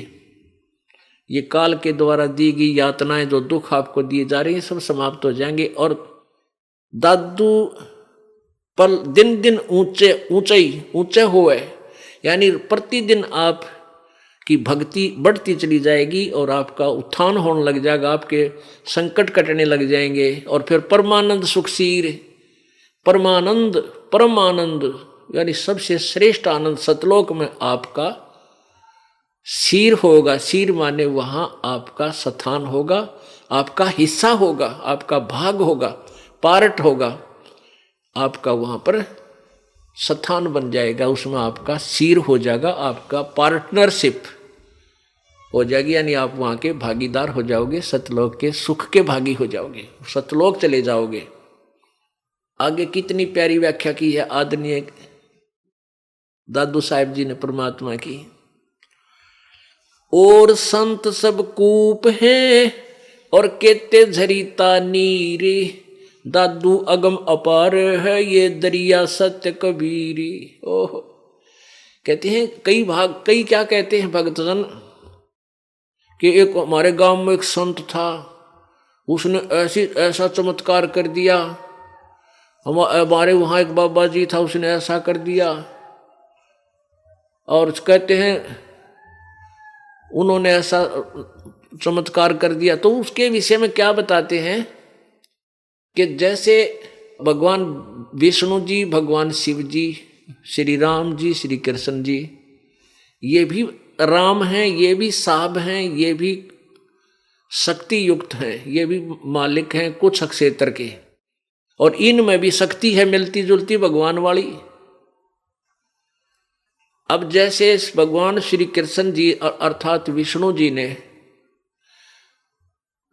ये काल के द्वारा दी गई यातनाएं जो दुख आपको दिए जा रही हैं सब समाप्त हो जाएंगे। और दादू पल दिन दिन ऊंचे होए, यानी प्रतिदिन आप की भक्ति बढ़ती चली जाएगी और आपका उत्थान होने लग जाएगा, आपके संकट कटने लग जाएंगे। और फिर परमानंद सुखसीर, परमानंद यानी सबसे श्रेष्ठ आनंद सतलोक में आपका सीर होगा। सीर माने वहां आपका स्थान होगा, आपका हिस्सा होगा, आपका भाग होगा, पार्ट होगा, आपका वहां पर स्थान बन जाएगा, उसमें आपका सीर हो जाएगा, आपका पार्टनरशिप हो जाएगी, यानी आप वहां के भागीदार हो जाओगे, सतलोक के सुख के भागी हो जाओगे, सतलोक चले जाओगे। आगे कितनी प्यारी व्याख्या की है आदरणीय दादू साहिब जी ने परमात्मा की। और संत सब कूप है और केते झरीता नीरे, दादू अगम अपार है ये दरिया सत्य कबीरी। ओह, कहते हैं कई क्या कहते हैं भक्तजन कि एक हमारे गांव में एक संत था, उसने ऐसा चमत्कार कर दिया, हमारे वहां एक बाबा जी था, उसने ऐसा कर दिया। और कहते हैं उन्होंने ऐसा चमत्कार कर दिया। तो उसके विषय में क्या बताते हैं कि जैसे भगवान विष्णु जी, भगवान शिव जी, श्री राम जी, श्री कृष्ण जी, ये भी राम हैं, ये भी साहब हैं, ये भी शक्ति युक्त हैं, ये भी मालिक हैं कुछ क्षेत्र के, और इनमें भी शक्ति है मिलती जुलती भगवान वाली। अब जैसे भगवान श्री कृष्ण जी अर्थात विष्णु जी ने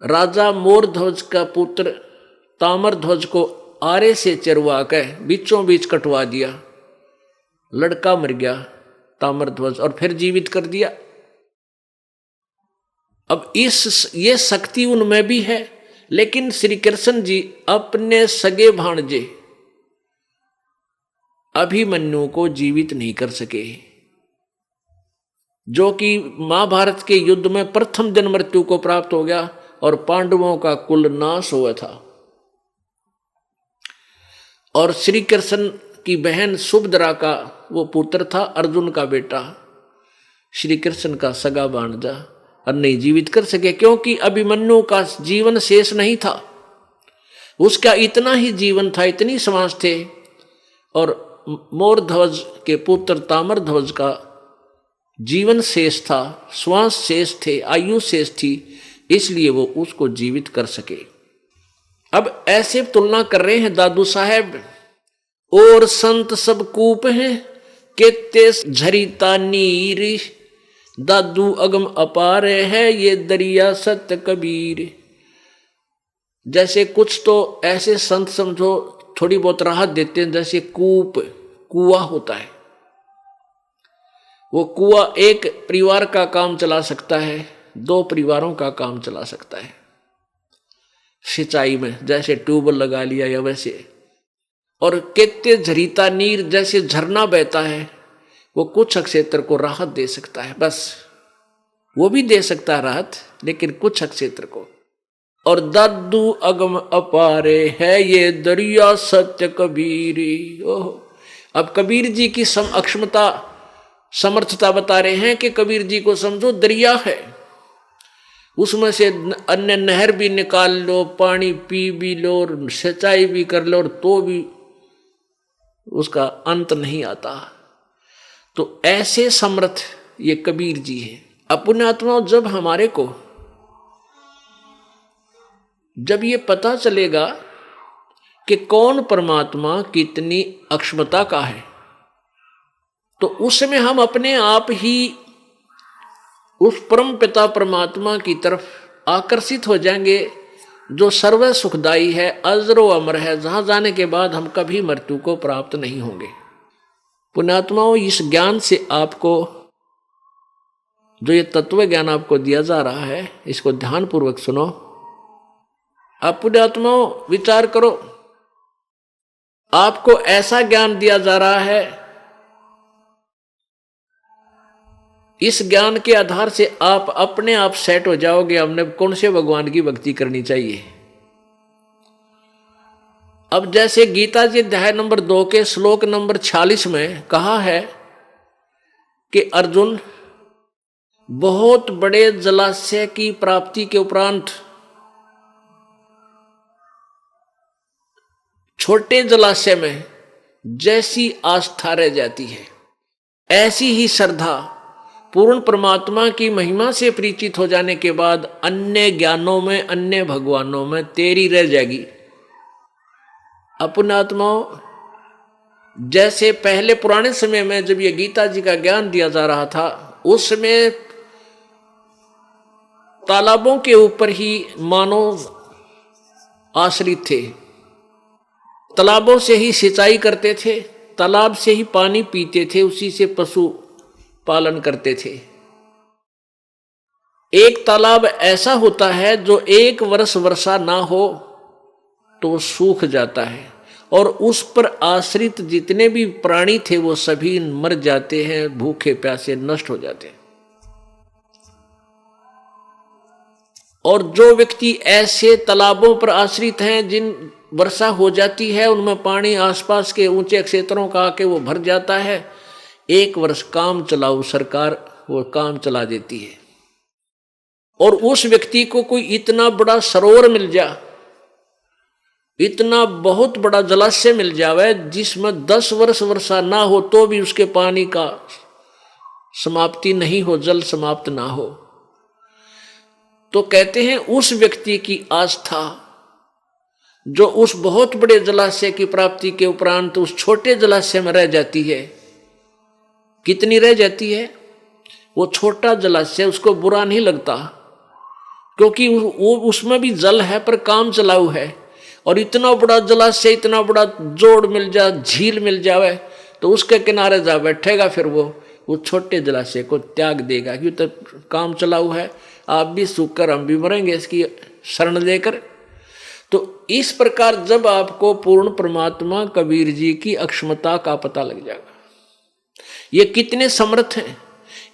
राजा मोरध्वज का पुत्र ताम्रध्वज को आरे से चरवा कर बीचों बीच कटवा दिया, लड़का मर गया ताम्रध्वज, और फिर जीवित कर दिया। अब ये शक्ति उनमें भी है, लेकिन श्री कृष्ण जी अपने सगे भाणजे अभिमन्यु को जीवित नहीं कर सके, जो कि महाभारत के युद्ध में प्रथम दिन मृत्यु को प्राप्त हो गया और पांडवों का कुल नाश हुआ था। और श्री कृष्ण की बहन सुभद्रा का वो पुत्र था, अर्जुन का बेटा, श्री कृष्ण का सगा भांजा, और नहीं जीवित कर सके क्योंकि अभिमन्यु का जीवन शेष नहीं था, उसका इतना ही जीवन था, इतनी श्वास थे। और मोरध्वज के पुत्र ताम्रध्वज का जीवन शेष था, श्वास शेष थे, आयु शेष थी, इसलिए वो उसको जीवित कर सके। अब ऐसे तुलना कर रहे हैं दादू साहेब। और संत सब कूप हैं केते झरीता नीर, दादू अगम अपार है ये दरिया सत्य कबीर। जैसे कुछ तो ऐसे संत समझो थोड़ी बहुत राहत देते हैं, जैसे कुआं होता है, वो कुआं एक परिवार का काम चला सकता है, 2 परिवारों का काम चला सकता है सिंचाई में, जैसे ट्यूबवेल लगा लिया या वैसे। और केते झरीता नीर, जैसे झरना बहता है, वो कुछ क्षेत्र को राहत दे सकता है, बस वो भी दे सकता है राहत, लेकिन कुछ क्षेत्र को। और दादू अगम अपारे है ये दरिया सत्य कबीरी। ओह, अब कबीर जी की अक्षमता समर्थता बता रहे हैं कि कबीर जी को समझो दरिया है, उसमें से अन्य नहर भी निकाल लो, पानी पी भी लो, और सिंचाई भी कर लो, और तो भी उसका अंत नहीं आता। तो ऐसे समर्थ ये कबीर जी हैं। अपने आत्मा जब ये पता चलेगा कि कौन परमात्मा कितनी अक्षमता का है, तो उसमें हम अपने आप ही उस परम पिता परमात्मा की तरफ आकर्षित हो जाएंगे, जो सर्व सुखदाई है, अजरो अमर है, जहां जाने के बाद हम कभी मृत्यु को प्राप्त नहीं होंगे। पुण्यात्माओं, इस ज्ञान से आपको, जो ये तत्व ज्ञान आपको दिया जा रहा है, इसको ध्यान पूर्वक सुनो। आप पुण्यात्माओं विचार करो, आपको ऐसा ज्ञान दिया जा रहा है, इस ज्ञान के आधार से आप अपने आप सेट हो जाओगे, हमने कौन से भगवान की भक्ति करनी चाहिए। अब जैसे गीता जी अध्याय नंबर 2 के श्लोक नंबर 46 में कहा है कि अर्जुन, बहुत बड़े जलाशय की प्राप्ति के उपरांत छोटे जलाशय में जैसी आस्था रह जाती है, ऐसी ही श्रद्धा पूर्ण परमात्मा की महिमा से परिचित हो जाने के बाद अन्य ज्ञानों में, अन्य भगवानों में तेरी रह जाएगी। पुण्यात्माओं, जैसे पहले पुराने समय में जब ये गीता जी का ज्ञान दिया जा रहा था, उसमें तालाबों के ऊपर ही मानव आश्रित थे, तालाबों से ही सिंचाई करते थे, तालाब से ही पानी पीते थे, उसी से पशु पालन करते थे। एक तालाब ऐसा होता है जो 1 वर्ष वर्षा ना हो तो सूख जाता है, और उस पर आश्रित जितने भी प्राणी थे वो सभी मर जाते हैं, भूखे प्यासे नष्ट हो जाते हैं। और जो व्यक्ति ऐसे तालाबों पर आश्रित हैं, जिन वर्षा हो जाती है, उनमें पानी आसपास के ऊंचे क्षेत्रों का आके वो भर जाता है, 1 वर्ष काम चलाऊ सरकार वो काम चला देती है। और उस व्यक्ति को कोई इतना बड़ा सरोवर मिल जा, इतना बहुत बड़ा जलाशय मिल जावे, जिसमें 10 वर्ष वर्षा ना हो तो भी उसके पानी का समाप्ति नहीं हो, जल समाप्त ना हो, तो कहते हैं उस व्यक्ति की आस्था जो उस बहुत बड़े जलाशय की प्राप्ति के उपरांत उस छोटे जलाशय में रह जाती है, कितनी रह जाती है? वो छोटा जलाशय उसको बुरा नहीं लगता, क्योंकि वो उसमें भी जल है पर काम चलाऊ है। और इतना बड़ा जलाशय, इतना बड़ा जोड़ मिल जा, झील मिल जावे, तो उसके किनारे जा बैठेगा, फिर वो छोटे जलाशय को त्याग देगा, क्यों? तो काम चलाऊ है, आप भी सूखकर हम भी मरेंगे इसकी शरण लेकर। तो इस प्रकार जब आपको पूर्ण परमात्मा कबीर जी की अक्षमता का पता लग जाएगा, ये कितने समर्थ हैं,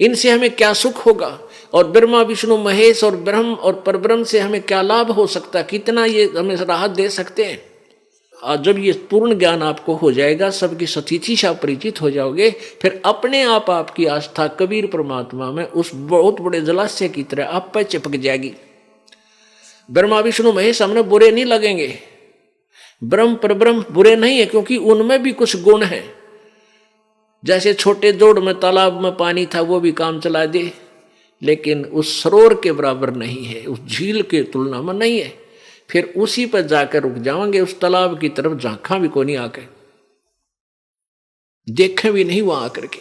इनसे हमें क्या सुख होगा, और ब्रह्मा विष्णु महेश और ब्रह्म और परब्रह्म से हमें क्या लाभ हो सकता है, कितना ये हमें राहत दे सकते हैं। और जब ये पूर्ण ज्ञान आपको हो जाएगा, सबकी सतीथि से आप परिचित हो जाओगे, फिर अपने आप आपकी आस्था कबीर परमात्मा में उस बहुत बड़े जलाशय की तरह आप पे चिपक जाएगी। ब्रह्मा विष्णु महेश हमने बुरे नहीं लगेंगे, ब्रह्म परब्रह्म बुरे नहीं है, क्योंकि उनमें भी कुछ गुण है। जैसे छोटे जोड़ में तालाब में पानी था, वो भी काम चला दे, लेकिन उस सरोवर के बराबर नहीं है, उस झील के तुलना में नहीं है। फिर उसी पर जाकर रुक जाएंगे, उस तालाब की तरफ झांका भी को नहीं, आकर देखें भी नहीं वहां आकर के,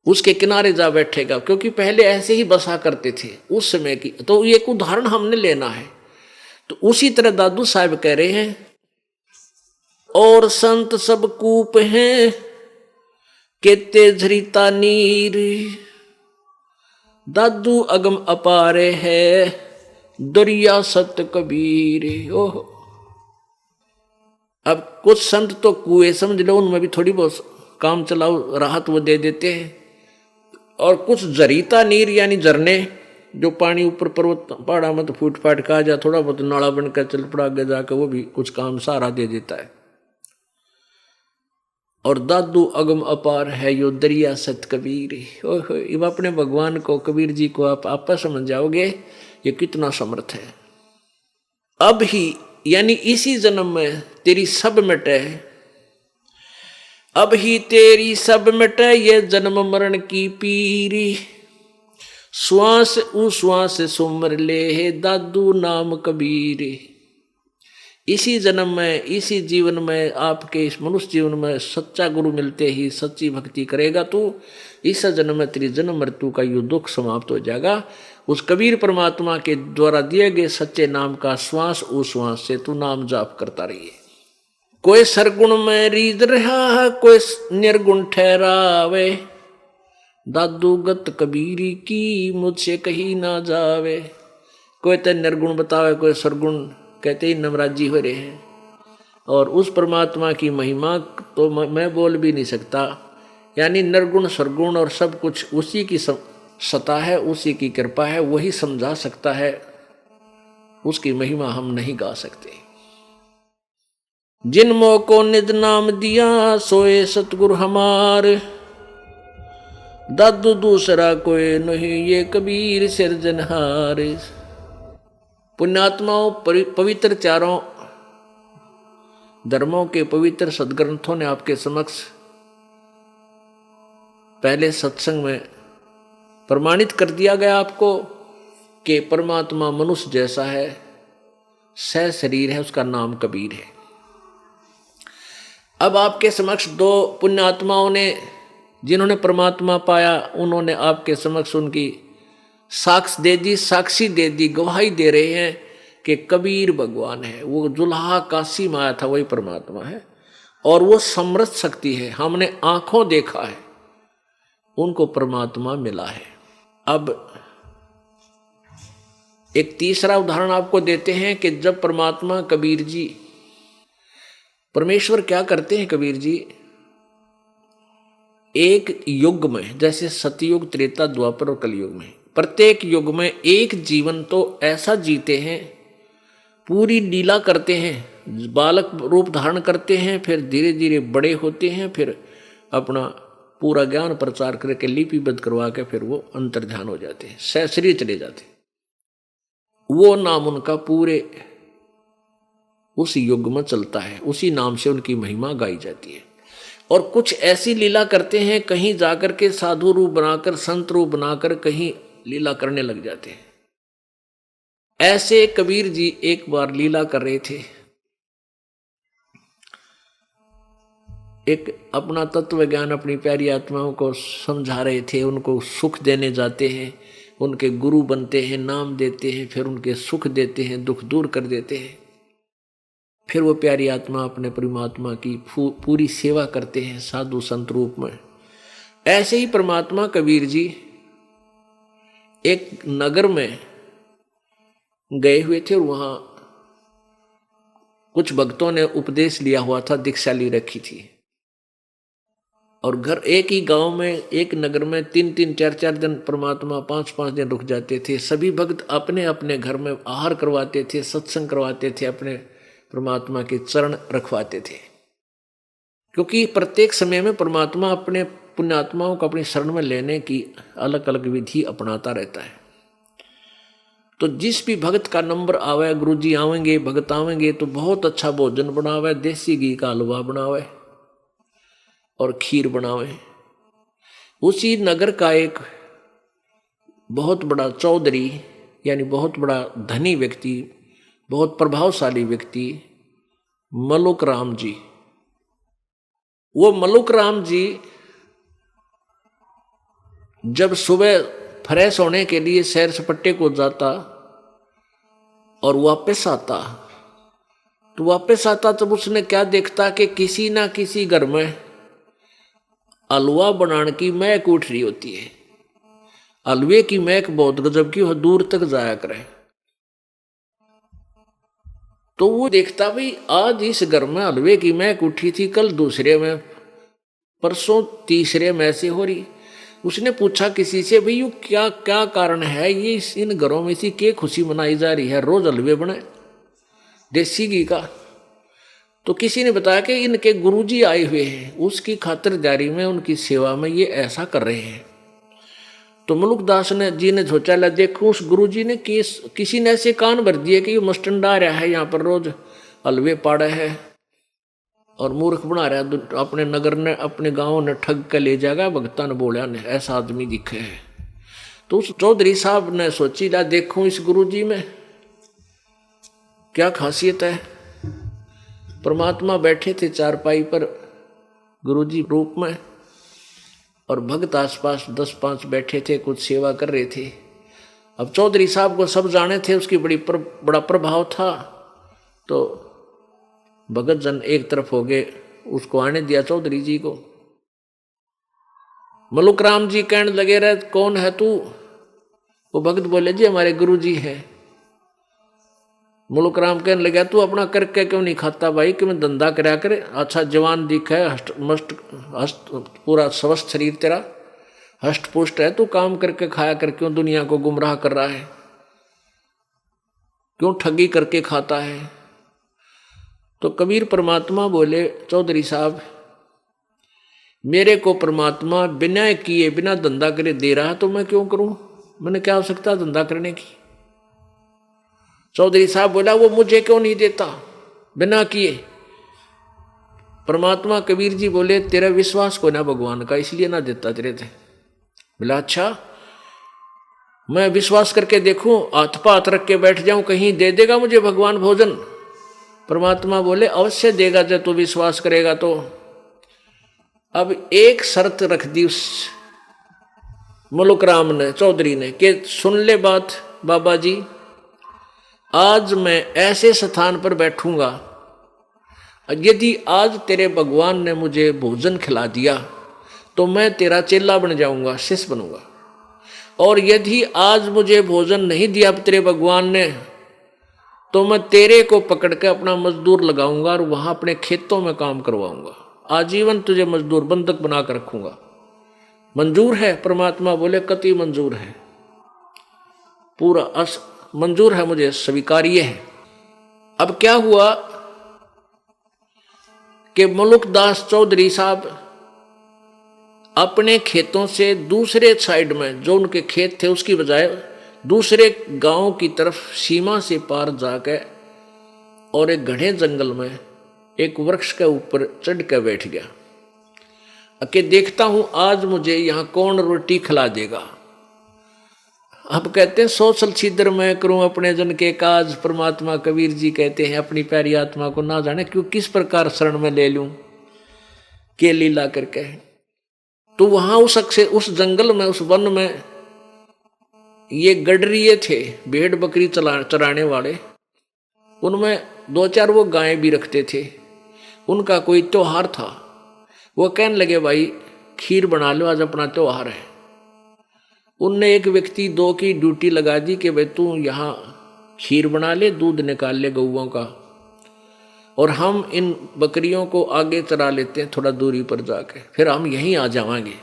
उसके किनारे जा बैठेगा, क्योंकि पहले ऐसे ही बसा करते थे उस समय की। तो एक उदाहरण हमने लेना है। तो उसी तरह दादू साहब कह रहे हैं, और संत सब कूप हैं केते झरिता नीर, दादू अगम अपारे है दरिया सत कबीर। ओह, अब कुछ संत तो कुएं समझ लो, उनमें भी थोड़ी बहुत काम चलाओ राहत वो दे देते हैं, और कुछ झरिता नीर यानी झरने, जो पानी ऊपर पर्वत पहाड़ा में तो फूट फाट का जा, थोड़ा बहुत नाला बनकर चल पड़ा आगे जाकर, वो भी कुछ काम सहारा दे देता है। और दादू अगम अपार है यो दरिया सत कबीर। ओहो, अब अपने भगवान को, कबीर जी को आप आपस समझ जाओगे, ये कितना समर्थ है। अब ही यानी इसी जन्म में तेरी सब मिटे, अब ही तेरी सब मिटे ये जन्म मरण की पीरी, श्वास उ श्वास सुमर ले दादू नाम कबीर। इसी जन्म में, इसी जीवन में, आपके इस मनुष्य जीवन में सच्चा गुरु मिलते ही सच्ची भक्ति करेगा तू, इस जन्म में तेरी जन्म मृत्यु का युग दुख समाप्त हो जाएगा। उस कबीर परमात्मा के द्वारा दिए गए सच्चे नाम का श्वास उस श्वास से तू नाम जाप करता रहिए। कोई सरगुण में रीझ रहा, कोई निर्गुण ठहरावे, दादू गत कबीरी की मुझसे कहीं ना जावे। कोई तो निर्गुण बतावे, कोई सरगुण, कहते ही नमराजी हो रहे हैं। और उस परमात्मा की महिमा तो मैं बोल भी नहीं सकता, यानी निर्गुण सरगुण और सब कुछ उसी की सत्ता है, उसी की कृपा है, वही समझा सकता है, उसकी महिमा हम नहीं गा सकते। जिन मोह को निज नाम दिया सोए सतगुरु हमार, दादू दूसरा कोई नहीं ये कबीर सिरजनहार। पुण्यात्माओं, पवित्र चारों धर्मों के पवित्र सदग्रंथों ने आपके समक्ष पहले सत्संग में प्रमाणित कर दिया गया आपको कि परमात्मा मनुष्य जैसा है, सह शरीर है, उसका नाम कबीर है। अब आपके समक्ष दो पुण्यात्माओं ने, जिन्होंने परमात्मा पाया, उन्होंने आपके समक्ष उनकी साक्ष्य दे दी, साक्षी दे दी, गवाही दे रहे हैं कि कबीर भगवान है। वो जुल्हा काशी में आया था, वही परमात्मा है और वो समर्थ शक्ति है। हमने आंखों देखा है, उनको परमात्मा मिला है। अब एक तीसरा उदाहरण आपको देते हैं कि जब परमात्मा कबीर जी, परमेश्वर क्या करते हैं कबीर जी, एक युग में, जैसे सतयुग, त्रेता, द्वापर और कलयुग में, प्रत्येक युग में एक जीवन तो ऐसा जीते हैं, पूरी लीला करते हैं, बालक रूप धारण करते हैं, फिर धीरे धीरे बड़े होते हैं, फिर अपना पूरा ज्ञान प्रचार करके लिपिबद्ध करवा के फिर वो अंतर्ध्यान हो जाते हैं, सहस्री चले जाते हैं। वो नाम उनका पूरे उस युग में चलता है, उसी नाम से उनकी महिमा गाई जाती है। और कुछ ऐसी लीला करते हैं, कहीं जाकर के साधु रूप बनाकर, संत रूप बनाकर कहीं लीला करने लग जाते हैं। ऐसे कबीर जी एक बार लीला कर रहे थे, एक अपना तत्व ज्ञान अपनी प्यारी आत्माओं को समझा रहे थे, उनको सुख देने जाते हैं, उनके गुरु बनते हैं, नाम देते हैं, फिर उनके सुख देते हैं, दुख दूर कर देते हैं। फिर वो प्यारी आत्मा अपने परमात्मा की पूरी सेवा करते हैं साधु संत रूप में। ऐसे ही परमात्मा कबीर जी एक नगर में गए हुए थे और वहां कुछ भक्तों ने उपदेश लिया हुआ था, दीक्षा ली रखी थी, और घर एक ही गांव में, एक नगर में 3-3, 4-4 दिन परमात्मा 5-5 दिन रुक जाते थे। सभी भक्त अपने अपने घर में आहार करवाते थे, सत्संग करवाते थे, अपने परमात्मा के चरण रखवाते थे, क्योंकि प्रत्येक समय में परमात्मा अपने पुण्यात्माओं को अपनी शरण में लेने की अलग अलग विधि अपनाता रहता है। तो जिस भी भक्त का नंबर आवे, गुरु जी आवेंगे, भक्त आवेंगे तो बहुत अच्छा भोजन बनावे, देसी घी का हलवा बनावे और खीर बनावे। उसी नगर का एक बहुत बड़ा चौधरी, यानी बहुत बड़ा धनी व्यक्ति, बहुत प्रभावशाली व्यक्ति, मलुक राम जी, वो मलुक राम जी जब सुबह फ्रेश होने के लिए सैर सपट्टे को जाता और वापस आता, तो वापस आता तब उसने क्या देखता कि किसी ना किसी घर में हलवा बनाने की महक उठ रही होती है। हलवे की महक बहुत गजब की, वह दूर तक जाया करे। तो वो देखता भाई आज इस घर में हलवे की महक उठी थी, कल दूसरे में, परसों तीसरे में ऐसे हो रही। उसने पूछा किसी से, भाई ये क्या क्या कारण है, ये इन घरों में इसी के खुशी मनाई जा रही है, रोज हलवे बने देसी घी का। तो किसी ने बताया कि इनके गुरुजी आए हुए हैं, उसकी खातिरदारी में, उनकी सेवा में ये ऐसा कर रहे हैं। तो मलुकदास ने जी ने सोचा, ला देखो उस गुरुजी ने किसी ने ऐसे कान भर दिए कि ये मस्टंडा रहा है, यहाँ पर रोज हलवे पाड़ा है और मूर्ख बना रहा है, अपने नगर ने, अपने गांव ने ठग के ले जाएगा। भगता ने बोला ने ऐसा आदमी दिखे है। तो उस चौधरी साहब ने सोची, ला देखो इस गुरुजी में क्या खासियत है। परमात्मा बैठे थे चारपाई पर गुरुजी रूप में, और भक्त आसपास 10-5 बैठे थे, कुछ सेवा कर रहे थे। अब चौधरी साहब को सब जाने थे, उसकी बड़ा प्रभाव था, तो भगत जन एक तरफ हो गए, उसको आने दिया चौधरी जी को। मलुक राम जी कहने लगे, रहे कौन है तू? वो भगत बोले, जी हमारे गुरु जी है। मुल्क राम कहने लगा, तू अपना करके क्यों नहीं खाता भाई, कि मैं धंधा करया करे, अच्छा जवान दिख है, हस्त पूरा स्वस्थ शरीर तेरा, हष्ट पुष्ट है, तू काम करके खाया कर, क्यों दुनिया को गुमराह कर रहा है, क्यों ठगी करके खाता है? तो कबीर परमात्मा बोले, चौधरी साहब मेरे को परमात्मा बिना किए बिना धंधा करे दे रहा है, तो मैं क्यों करूं, मैंने क्या आवश्यकता धंधा करने की? चौधरी साहब बोला, वो मुझे क्यों नहीं देता बिना किए? परमात्मा कबीर जी बोले, तेरा विश्वास को ना भगवान का, इसलिए ना देता तेरे थे। बोला अच्छा, मैं विश्वास करके देखूं, हाथ पाथ रख के बैठ जाऊं, कहीं दे देगा मुझे भगवान भोजन? परमात्मा बोले, अवश्य देगा जब तू विश्वास करेगा तो। अब एक शर्त रख दी उस मुल्क राम ने, चौधरी ने, कि सुन ले बात बाबा जी, आज मैं ऐसे स्थान पर बैठूंगा, यदि आज तेरे भगवान ने मुझे भोजन खिला दिया तो मैं तेरा चेला बन जाऊंगा, शिष्य बनूंगा, और यदि आज मुझे भोजन नहीं दिया तेरे भगवान ने, तो मैं तेरे को पकड़ के अपना मजदूर लगाऊंगा और वहां अपने खेतों में काम करवाऊंगा, आजीवन तुझे मजदूर बंधक बना कर रखूंगा। मंजूर है? परमात्मा बोले, कति मंजूर है, पूरा मंजूर है, मुझे स्वीकार्य है। अब क्या हुआ कि मुल्कदास चौधरी साहब अपने खेतों से दूसरे साइड में, जो उनके खेत थे उसकी बजाय दूसरे गांव की तरफ सीमा से पार जाके और एक घने जंगल में एक वृक्ष के ऊपर चढ़ कर बैठ गया कि देखता हूं आज मुझे यहां कौन रोटी खिला देगा। अब कहते हैं, सोचल छिद्र मैं करूं अपने जन के काज, परमात्मा कबीर जी कहते हैं, अपनी प्यारी आत्मा को ना जाने क्यों किस प्रकार शरण में ले लूं, के लीला करके। तो वहां उस जंगल में, उस वन में ये गडरिये थे, भेड़ बकरी चराने वाले, उनमें 2-4 वो गायें भी रखते थे। उनका कोई त्योहार था, वो कहने लगे, भाई खीर बना लो, आज अपना त्योहार है। उनने एक व्यक्ति 2 की ड्यूटी लगा दी कि भाई तू यहाँ खीर बना ले, दूध निकाल ले गौओं का, और हम इन बकरियों को आगे चरा लेते हैं थोड़ा दूरी पर जाके, फिर हम यहीं आ जाएंगे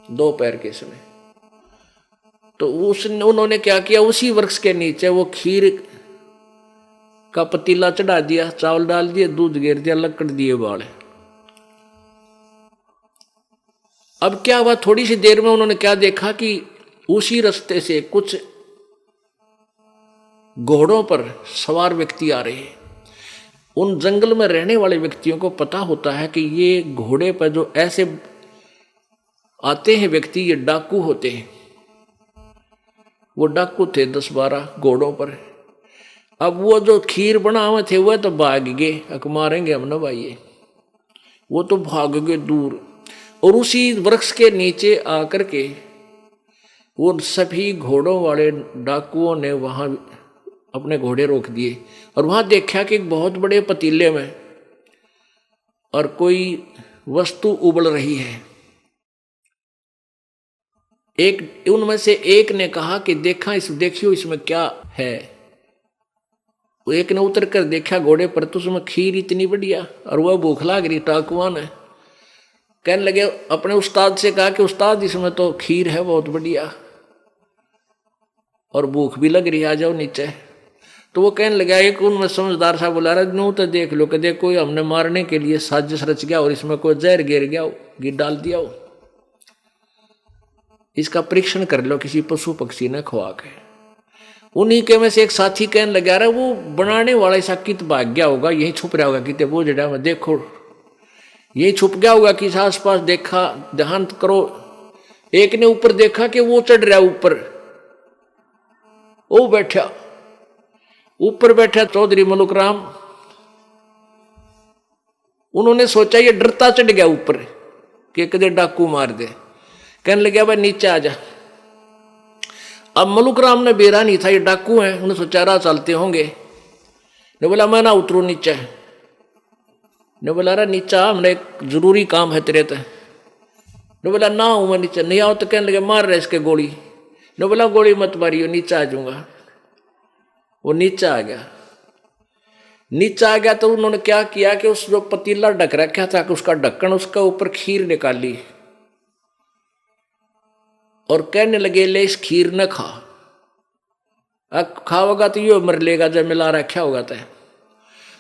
दोपहर के समय। तो उन्होंने क्या किया, उसी वृक्ष के नीचे वो खीर का पतीला चढ़ा दिया, चावल डाल दिए, दूध गिर दिया, लकड़ दिए बाल। अब क्या हुआ, थोड़ी सी देर में उन्होंने क्या देखा कि उसी रास्ते से कुछ घोड़ों पर सवार व्यक्ति आ रहे हैं। उन जंगल में रहने वाले व्यक्तियों को पता होता है कि ये घोड़े पर जो ऐसे आते हैं व्यक्ति, ये डाकू होते हैं। वो डाकू थे 10-12 घोड़ों पर। अब वो जो खीर बनावे थे वह तो भाग गए, अक मारेंगे हम ना भाई, वो तो भाग गए दूर। और उसी वृक्ष के नीचे आकर के वो सभी घोड़ों वाले डाकुओं ने वहां अपने घोड़े रोक दिए, और वहां देखा कि एक बहुत बड़े पतीले में और कोई वस्तु उबल रही है। एक उनमें से एक ने कहा कि देखियो इसमें क्या है। एक ने उतर कर देखा घोड़े पर, तो उसमें खीर इतनी बढ़िया, और वह भूख लाग रही डाकुआ ने। कहने लगे, अपने उस्ताद से कहा कि उस्ताद इसमें तो खीर है बहुत बढ़िया और भूख भी लग रही है, आ जाओ नीचे। तो वो कहने लगा, एक उनमें समझदार सा बोला, रहा नू तो देख लो कि देखो हमने मारने के लिए साजिश रच गया और इसमें कोई जहर गिर गया हो, गिर डाल दिया हो, इसका परीक्षण कर लो किसी पशु पक्षी ने खुआ के। उन्हीं के में से एक साथी कहने लगा, रहा वो बनाने वाला ऐसा कित भाग गया होगा, यही छुप रहा होगा कितने वो जड़ा में, देखो यही छुप गया होगा कि आस पास देखा, ध्यान करो। एक ने ऊपर देखा कि वो चढ़ रहा ऊपर, वो बैठा ऊपर बैठा चौधरी मुल्क राम। उन्होंने सोचा ये डरता चढ़ गया ऊपर कि कदे डाकू मार दे। कहने लगे भाई नीचे आ जा। अब मलुक राम ने बेरा नहीं था ये डाकू है, उन्हें सोचा रहा चलते होंगे। ने बोला मैं ना उतरू नीचे। ने बोला अरे नीचा हमने एक जरूरी काम है तेरे तक। ने बोला ना हूं मैं नीचे नहीं आओ। तो कहने लगे मार रहे इसके गोली। ने बोला गोली मत मारियो नीचे आ जाऊंगा। वो नीचे आ गया। नीचे आ गया तो उन्होंने क्या किया कि उस जो पतीला ढक रखा था कि उसका ढक्कन उसका ऊपर खीर निकाली और कहने लगे ले इस खीर न खा, अब खाओगा तो यो मर लेगा जब मिला रखा होगा।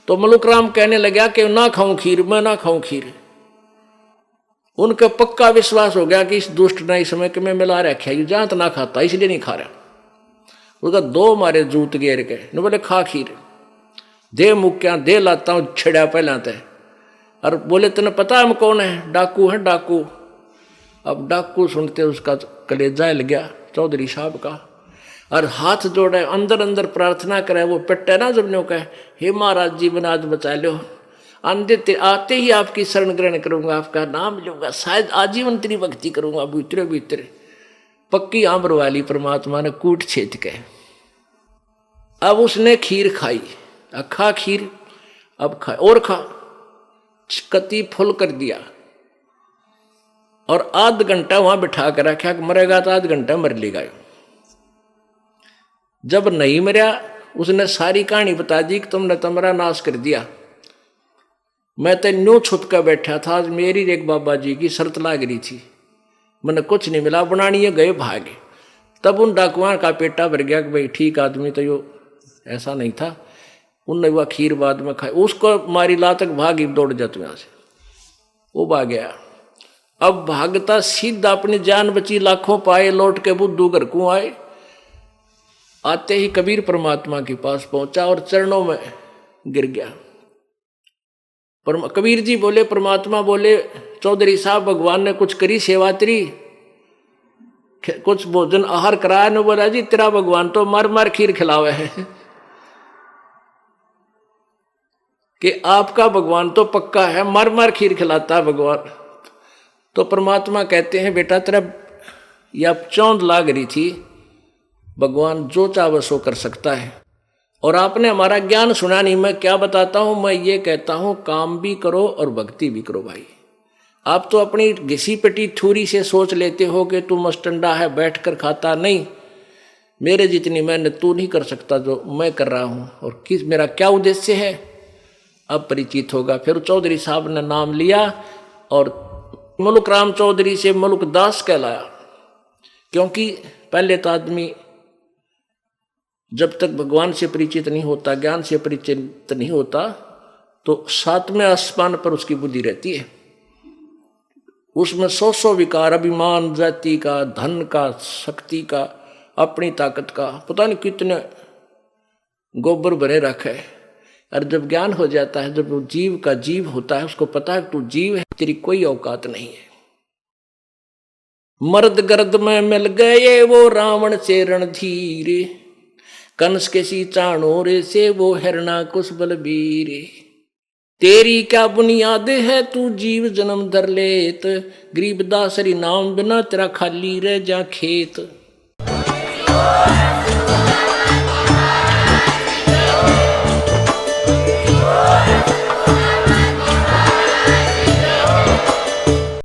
तो मलुक राम कहने लगा कि ना खाऊं खीर, मैं ना खाऊं खीर। उनका पक्का विश्वास हो गया कि इस दुष्ट ने इस समय कि मैं मिला रखा है जहां तो ना खाता इसलिए नहीं खा रहा। उसका दो मारे जूत गेर के न बोले खा खीर, दे मुक्या दे लाता हूं छिड़ा पहला तय। और बोले तेने पता हम कौन है? डाकू है डाकू। अब डाकू सुनते उसका कलेजा हिल गया चौधरी साहब का, और हाथ जोड़े अंदर अंदर प्रार्थना करे। वो पिट्टे ना जब नो कहे हे महाराज जी बनाज बचा लो, आते ही आपकी शरण ग्रहण करूंगा, आपका नाम लूंगा, शायद आजीवन तेरी भक्ति करूंगा। भीतरे भीतरे पक्की आम्र वाली परमात्मा ने कूट छेद के अब उसने खीर खाई। खा खीर, अब खा और खा, कति फुल कर दिया और आध घंटा वहां बिठा कर रखा कि मरेगा तो आध घंटा मर लेगा। जब नहीं मरा उसने सारी कहानी बता दी कि तुमने तुम्हारा नाश कर दिया, मैं तो न्यू छुप कर बैठा था। आज मेरी एक बाबा जी की शर्त लाग रही थी, मैंने कुछ नहीं मिला, बनानी गए भागे। तब उन डाकुओं का पेटा भर गया कि भाई ठीक आदमी तो यो ऐसा नहीं था। उनने वह खीर बाद में खाई, उसको मारी ला तक भागी दौड़ जाते यहाँ से, वो भाग गया। अब भागता सीधा अपनी जान बची, लाखों पाए, लौट के बुद्धू घर को आए। आते ही कबीर परमात्मा के पास पहुंचा और चरणों में गिर गया। कबीर जी बोले, परमात्मा बोले चौधरी साहब भगवान ने कुछ करी सेवा तेरी, कुछ भोजन आहार कराया? ने बोला जी तेरा भगवान तो मार मार खीर खिलावे है कि आपका भगवान तो पक्का है मार मार खीर खिलाता है भगवान। तो परमात्मा कहते हैं बेटा तेरा या चौंध लाग रही थी, भगवान जो चाहे सो कर सकता है। और आपने हमारा ज्ञान सुना नहीं, मैं क्या बताता हूं, मैं ये कहता हूं काम भी करो और भक्ति भी करो। भाई आप तो अपनी घिसी पिटी थूरी से सोच लेते हो कि तू मस्टंडा है बैठ कर खाता, नहीं, मेरे जितनी मेहनत तू नहीं कर सकता जो मैं कर रहा हूं। और किस मेरा क्या उद्देश्य है अब परिचित होगा। फिर चौधरी साहब ने नाम लिया और मलुक राम चौधरी से मलुक दास कहलाया, क्योंकि पहले तो आदमी जब तक भगवान से परिचित नहीं होता, ज्ञान से परिचित नहीं होता, तो सातवें आसमान पर उसकी बुद्धि रहती है। उसमें सौ विकार, अभिमान, जाति का, धन का, शक्ति का, अपनी ताकत का, पता नहीं कितने गोबर भरे रखे। और जब ज्ञान हो जाता है, जब वो जीव का जीव होता है, उसको पता है तू जीव है, तेरी कोई औकात नहीं है। मर्द गर्द में मिल गए वो रावण से रणधीर, कंस के सी चाणोरे से वो हिरणाकुश बलबीर। तेरी क्या बुनियाद है तू जीव जन्म धर लेत, गरीबदासरी नाम बिना तेरा खाली रह जा खेत।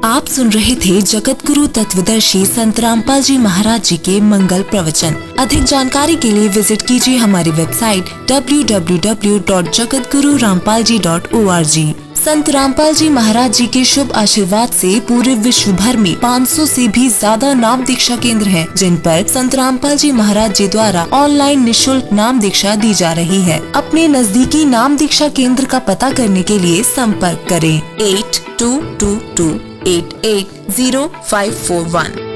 आप सुन रहे थे जगत गुरु तत्वदर्शी संत रामपाल जी महाराज जी के मंगल प्रवचन। अधिक जानकारी के लिए विजिट कीजिए हमारी वेबसाइट www.jagatgururampalji.org। संत रामपाल जी महाराज जी के शुभ आशीर्वाद से पूरे विश्व भर में 500 से भी ज्यादा नाम दीक्षा केंद्र हैं, जिन पर संत रामपाल जी महाराज जी द्वारा ऑनलाइन निःशुल्क नाम दीक्षा दी जा रही है। अपने नजदीकी नाम दीक्षा केंद्र का पता करने के लिए संपर्क करें 8222880541।